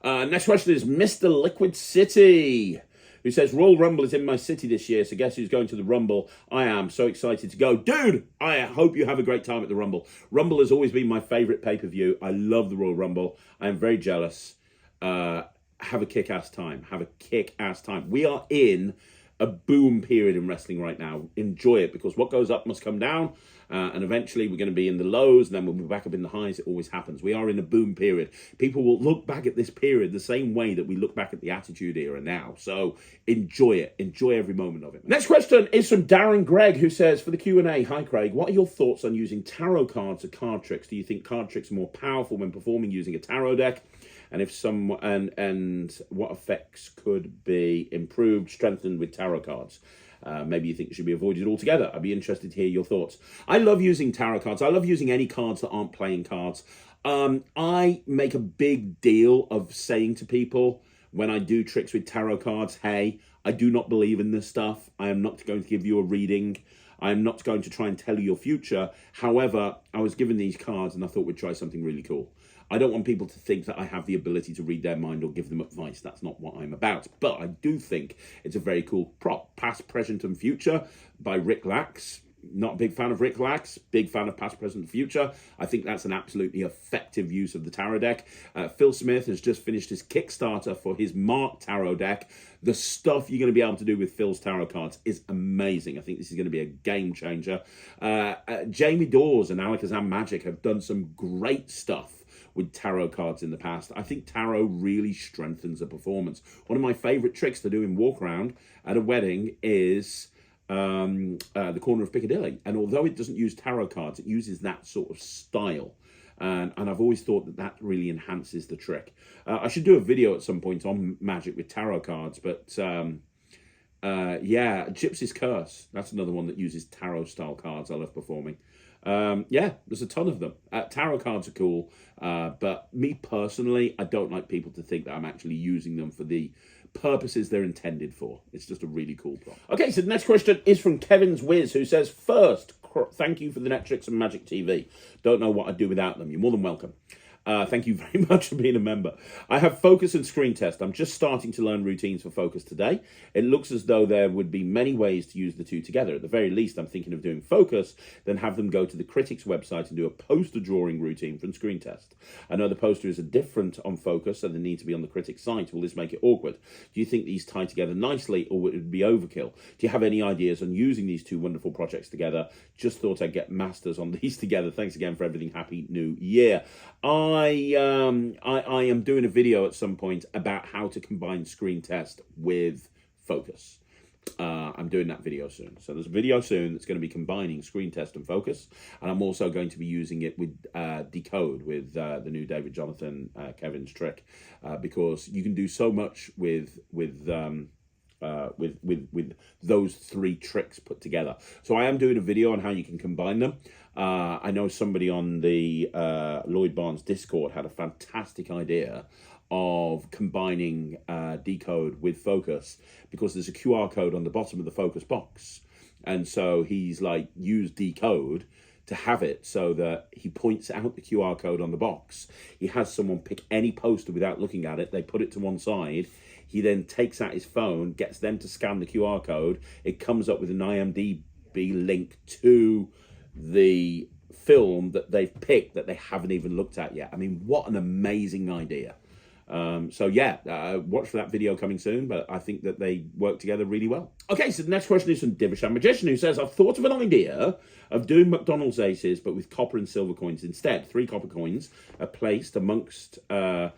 Next question is Mr. Liquid City, who says, Royal Rumble is in my city this year, so guess who's going to the Rumble? I am so excited to go. Dude, I hope you have a great time at the Rumble. Rumble has always been my favourite pay-per-view. I love the Royal Rumble. I am very jealous. Have a kick-ass time. Have a kick-ass time. We are in a boom period in wrestling right now. Enjoy it, because what goes up must come down. And eventually we're going to be in the lows, and then we'll be back up in the highs. It always happens. We are in a boom period. People will look back at this period the same way that we look back at the Attitude Era now. So enjoy it. Enjoy every moment of it. Next question is from Darren Gregg, who says, for the Q&A, hi Craig, what are your thoughts on using tarot cards or card tricks? Do you think card tricks are more powerful when performing using a tarot deck? And if some and what effects could be improved, strengthened with tarot cards? Maybe you think it should be avoided altogether. I'd be interested to hear your thoughts. I love using tarot cards. I love using any cards that aren't playing cards. I make a big deal of saying to people when I do tricks with tarot cards, hey, I do not believe in this stuff. I am not going to give you a reading. I am not going to try and tell you your future. However, I was given these cards and I thought we'd try something really cool. I don't want people to think that I have the ability to read their mind or give them advice. That's not what I'm about. But I do think it's a very cool prop. Past, Present and Future by Rick Lax. Not a big fan of Rick Lax. Big fan of Past, Present and Future. I think that's an absolutely effective use of the tarot deck. Phil Smith has just finished his Kickstarter for his Mark tarot deck. The stuff you're going to be able to do with Phil's tarot cards is amazing. I think this is going to be a game changer. Jamie Dawes and Alakazam Magic have done some great stuff with tarot cards in the past. I think tarot really strengthens a performance. One of my favourite tricks to do in walk around at a wedding is the corner of Piccadilly. And although it doesn't use tarot cards, it uses that sort of style. And I've always thought that that really enhances the trick. I should do a video at some point on magic with tarot cards, but yeah, Gypsy's Curse. That's another one that uses tarot style cards I love performing. Yeah, there's a ton of them. Tarot cards are cool, but me personally, I don't like people to think that I'm actually using them for the purposes they're intended for. It's just a really cool prop. Okay, so the next question is from Kevin's Wiz, who says, first, thank you for the Netrix and Magic TV. Don't know what I'd do without them. You're more than welcome. Thank you very much for being a member. I have focus and screen test. I'm just starting to learn routines for focus today. It looks as though there would be many ways to use the two together. At the very least, I'm thinking of doing focus, then have them go to the critics website and do a poster drawing routine from screen test. I know the poster is a different on focus, so they need to be on the critics site. Will this make it awkward? Do you think these tie together nicely, or would it be overkill? Do you have any ideas on using these two wonderful projects together? Just thought I'd get masters on these together. Thanks again for everything. Happy New Year. I am doing a video at some point about how to combine screen test with focus. I'm doing that video soon. So there's a video soon that's going to be combining screen test and focus. And I'm also going to be using it with decode with the new David Jonathan Kevin's trick, because you can do so much with those three tricks put together. So I am doing a video on how you can combine them. I know somebody on the Lloyd Barnes Discord had a fantastic idea of combining decode with focus, because there's a QR code on the bottom of the focus box. And so he's like used decode to have it so that he points out the QR code on the box. He has someone pick any poster without looking at it. They put it to one side. He then takes out his phone, gets them to scan the QR code. It comes up with an IMDb link to the film that they've picked that they haven't even looked at yet. I mean, what an amazing idea. So yeah, watch for that video coming soon, but I think that they work together really well. Okay, so the next question is from different Magician, who says, I've thought of an idea of doing McDonald's aces, but with copper and silver coins instead. 3 copper coins are placed amongst 3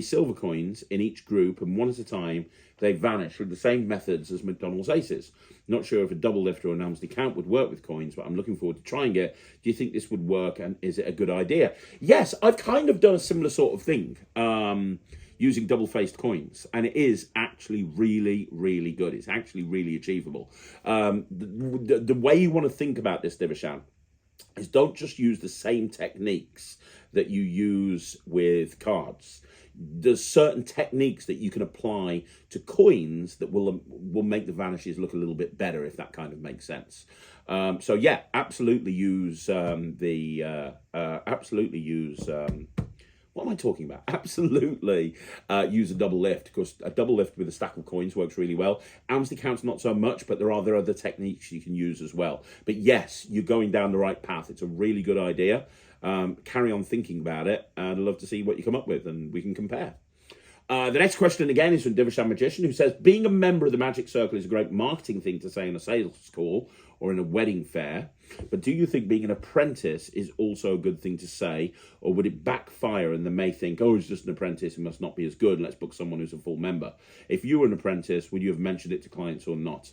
silver coins in each group, and one at a time they vanish with the same methods as McDonald's aces. Not sure if a double lift or an Amsty count would work with coins, but I'm looking forward to trying it. Do you think this would work, and is it a good idea? Yes, I've kind of done a similar sort of thing using double-faced coins, and it is actually really, really good. It's actually really achievable. The way you want to think about this, Divishan, is don't just use the same techniques that you use with cards. There's certain techniques that you can apply to coins that will make the vanishes look a little bit better, if that kind of makes sense. So yeah, absolutely use what am I talking about? Absolutely use a double lift, because a double lift with a stack of coins works really well. Amsty counts not so much, but there are other techniques you can use as well. But yes, you're going down the right path. It's a really good idea. Carry on thinking about it, and I'd love to see what you come up with, and we can compare. The next question again is from Divishan Magician, who says, being a member of the Magic Circle is a great marketing thing to say in a sales call or in a wedding fair, but do you think being an apprentice is also a good thing to say, or would it backfire and they may think, oh, he's just an apprentice, he must not be as good, let's book someone who's a full member? If you were an apprentice, would you have mentioned it to clients or not?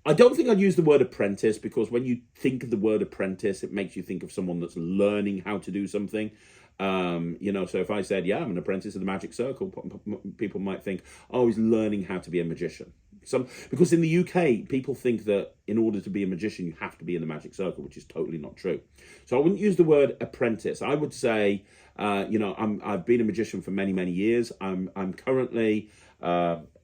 I don't think I'd use the word apprentice, because when you think of the word apprentice, it makes you think of someone that's learning how to do something. So if I said, yeah, I'm an apprentice of the Magic Circle, people might think, oh, he's learning how to be a magician. Because in the UK, people think that in order to be a magician, you have to be in the Magic Circle, which is totally not true. So I wouldn't use the word apprentice. I would say, I've been a magician for many, many years. I'm currently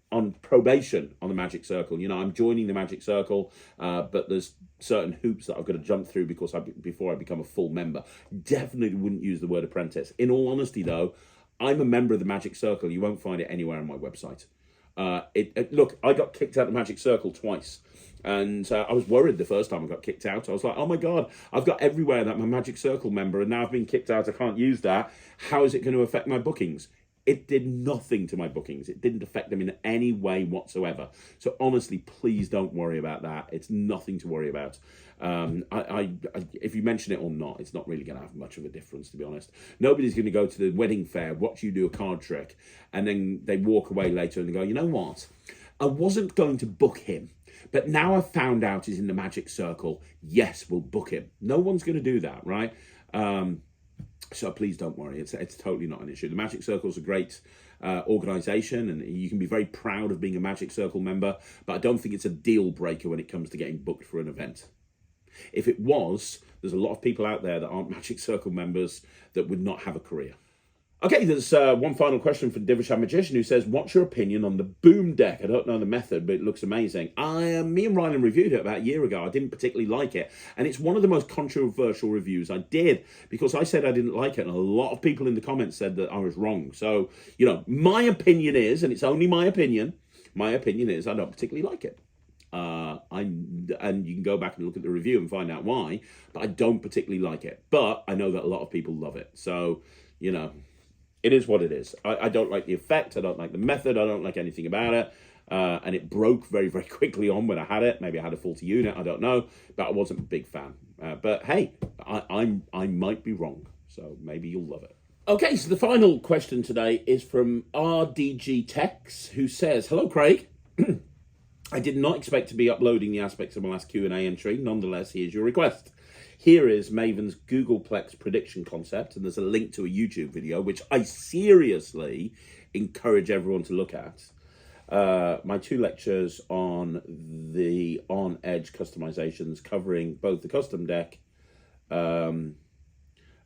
on probation on the Magic Circle. I'm joining the Magic Circle, but there's certain hoops that I've got to jump through before I become a full member. Definitely wouldn't use the word apprentice. In all honesty, though, I'm a member of the Magic Circle. You won't find it anywhere on my website. Look, I got kicked out of the Magic Circle twice. And I was worried the first time I got kicked out. I was like, oh my God, I've got everywhere that I'm a Magic Circle member, and now I've been kicked out. I can't use that. How is it going to affect my bookings? It did nothing to my bookings. It didn't affect them in any way whatsoever. So honestly, please don't worry about that. It's nothing to worry about. If you mention it or not, it's not really going to have much of a difference, to be honest. Nobody's going to go to the wedding fair, watch you do a card trick, and then they walk away later and they go, you know what? I wasn't going to book him, but now I've found out he's in the Magic Circle. Yes, we'll book him. No one's going to do that, right? So please don't worry. It's totally not an issue. The Magic Circle is a great organisation, and you can be very proud of being a Magic Circle member, but I don't think it's a deal breaker when it comes to getting booked for an event. If it was, there's a lot of people out there that aren't Magic Circle members that would not have a career. Okay, there's one final question from Divish Magician who says, what's your opinion on the Boom Deck? I don't know the method, but it looks amazing. Me and Ryan reviewed it about a year ago. I didn't particularly like it. And it's one of the most controversial reviews I did because I said I didn't like it. And a lot of people in the comments said that I was wrong. So, you know, my opinion is, and it's only my opinion is I don't particularly like it. And you can go back and look at the review and find out why, but I don't particularly like it. But I know that a lot of people love it. So, you know, it is what it is. I don't like the effect. I don't like the method. I don't like anything about it. And it broke very, very quickly on when I had it. Maybe I had a faulty unit. I don't know. But I wasn't a big fan. But hey, I might be wrong. So maybe you'll love it. Okay, so the final question today is from RDG Tex, who says, hello, Craig. I did not expect to be uploading the aspects of my last Q&A entry. Nonetheless, here's your request. Here is Maven's Googolplex prediction concept, and there's a link to a YouTube video, which I seriously encourage everyone to look at. My 2 lectures on the on-edge customizations covering both the custom deck, and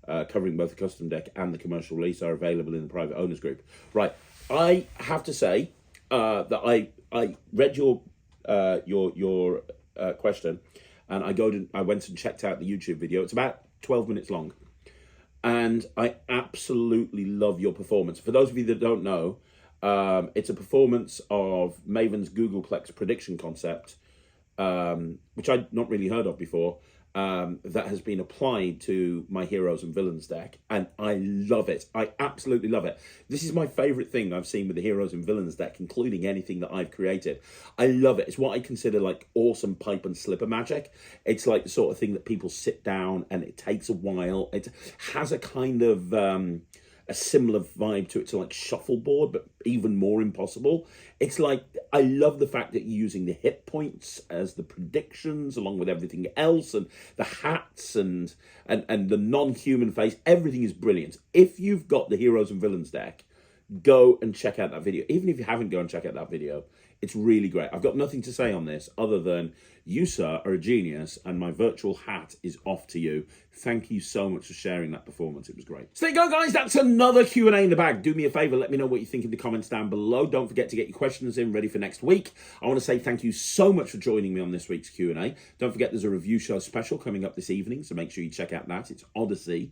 the commercial release are available in the private owners group. Right, I have to say that I read your question, and I went and checked out the YouTube video. It's about 12 minutes long, and I absolutely love your performance. For those of you that don't know, it's a performance of Maven's Googolplex prediction concept, which I'd not really heard of before, that has been applied to my Heroes and Villains deck, and I love it. I absolutely love it. This is my favorite thing I've seen with the Heroes and Villains deck, including anything that I've created. I love it. It's what I consider like awesome pipe and slipper magic. It's like the sort of thing that people sit down and it takes a while. It has a kind of a similar vibe to it, to like shuffleboard, but even more impossible. It's like, I love the fact that you're using the hit points as the predictions along with everything else, and the hats and the non-human face. Everything is brilliant. If you've got the Heroes and Villains deck, go and check out that video. Even if you haven't, go and check out that video. It's really great. I've got nothing to say on this other than you, sir, are a genius, and my virtual hat is off to you. Thank you so much for sharing that performance. It was great. So there you go, guys. That's another Q&A in the bag. Do me a favor. Let me know what you think in the comments down below. Don't forget to get your questions in ready for next week. I want to say thank you so much for joining me on this week's Q&A. Don't forget there's a review show special coming up this evening, so make sure you check out that. It's Odyssey,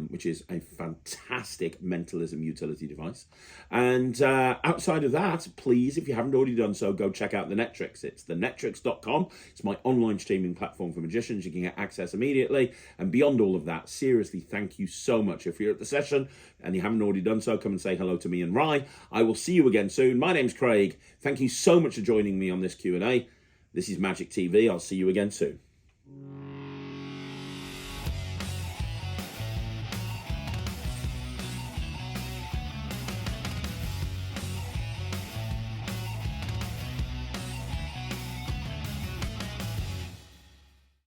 which is a fantastic mentalism utility device. And outside of that, please, if you haven't already done so, go check out the Netrix. It's the Netrix.com. It's my online streaming platform for magicians. You can get access immediately. And beyond all of that, seriously, thank you so much. If you're at the session and you haven't already done so, come and say hello to me and Rye. I will see you again soon. My name's Craig. Thank you so much for joining me on this Q&A. This is Magic TV. I'll see you again soon.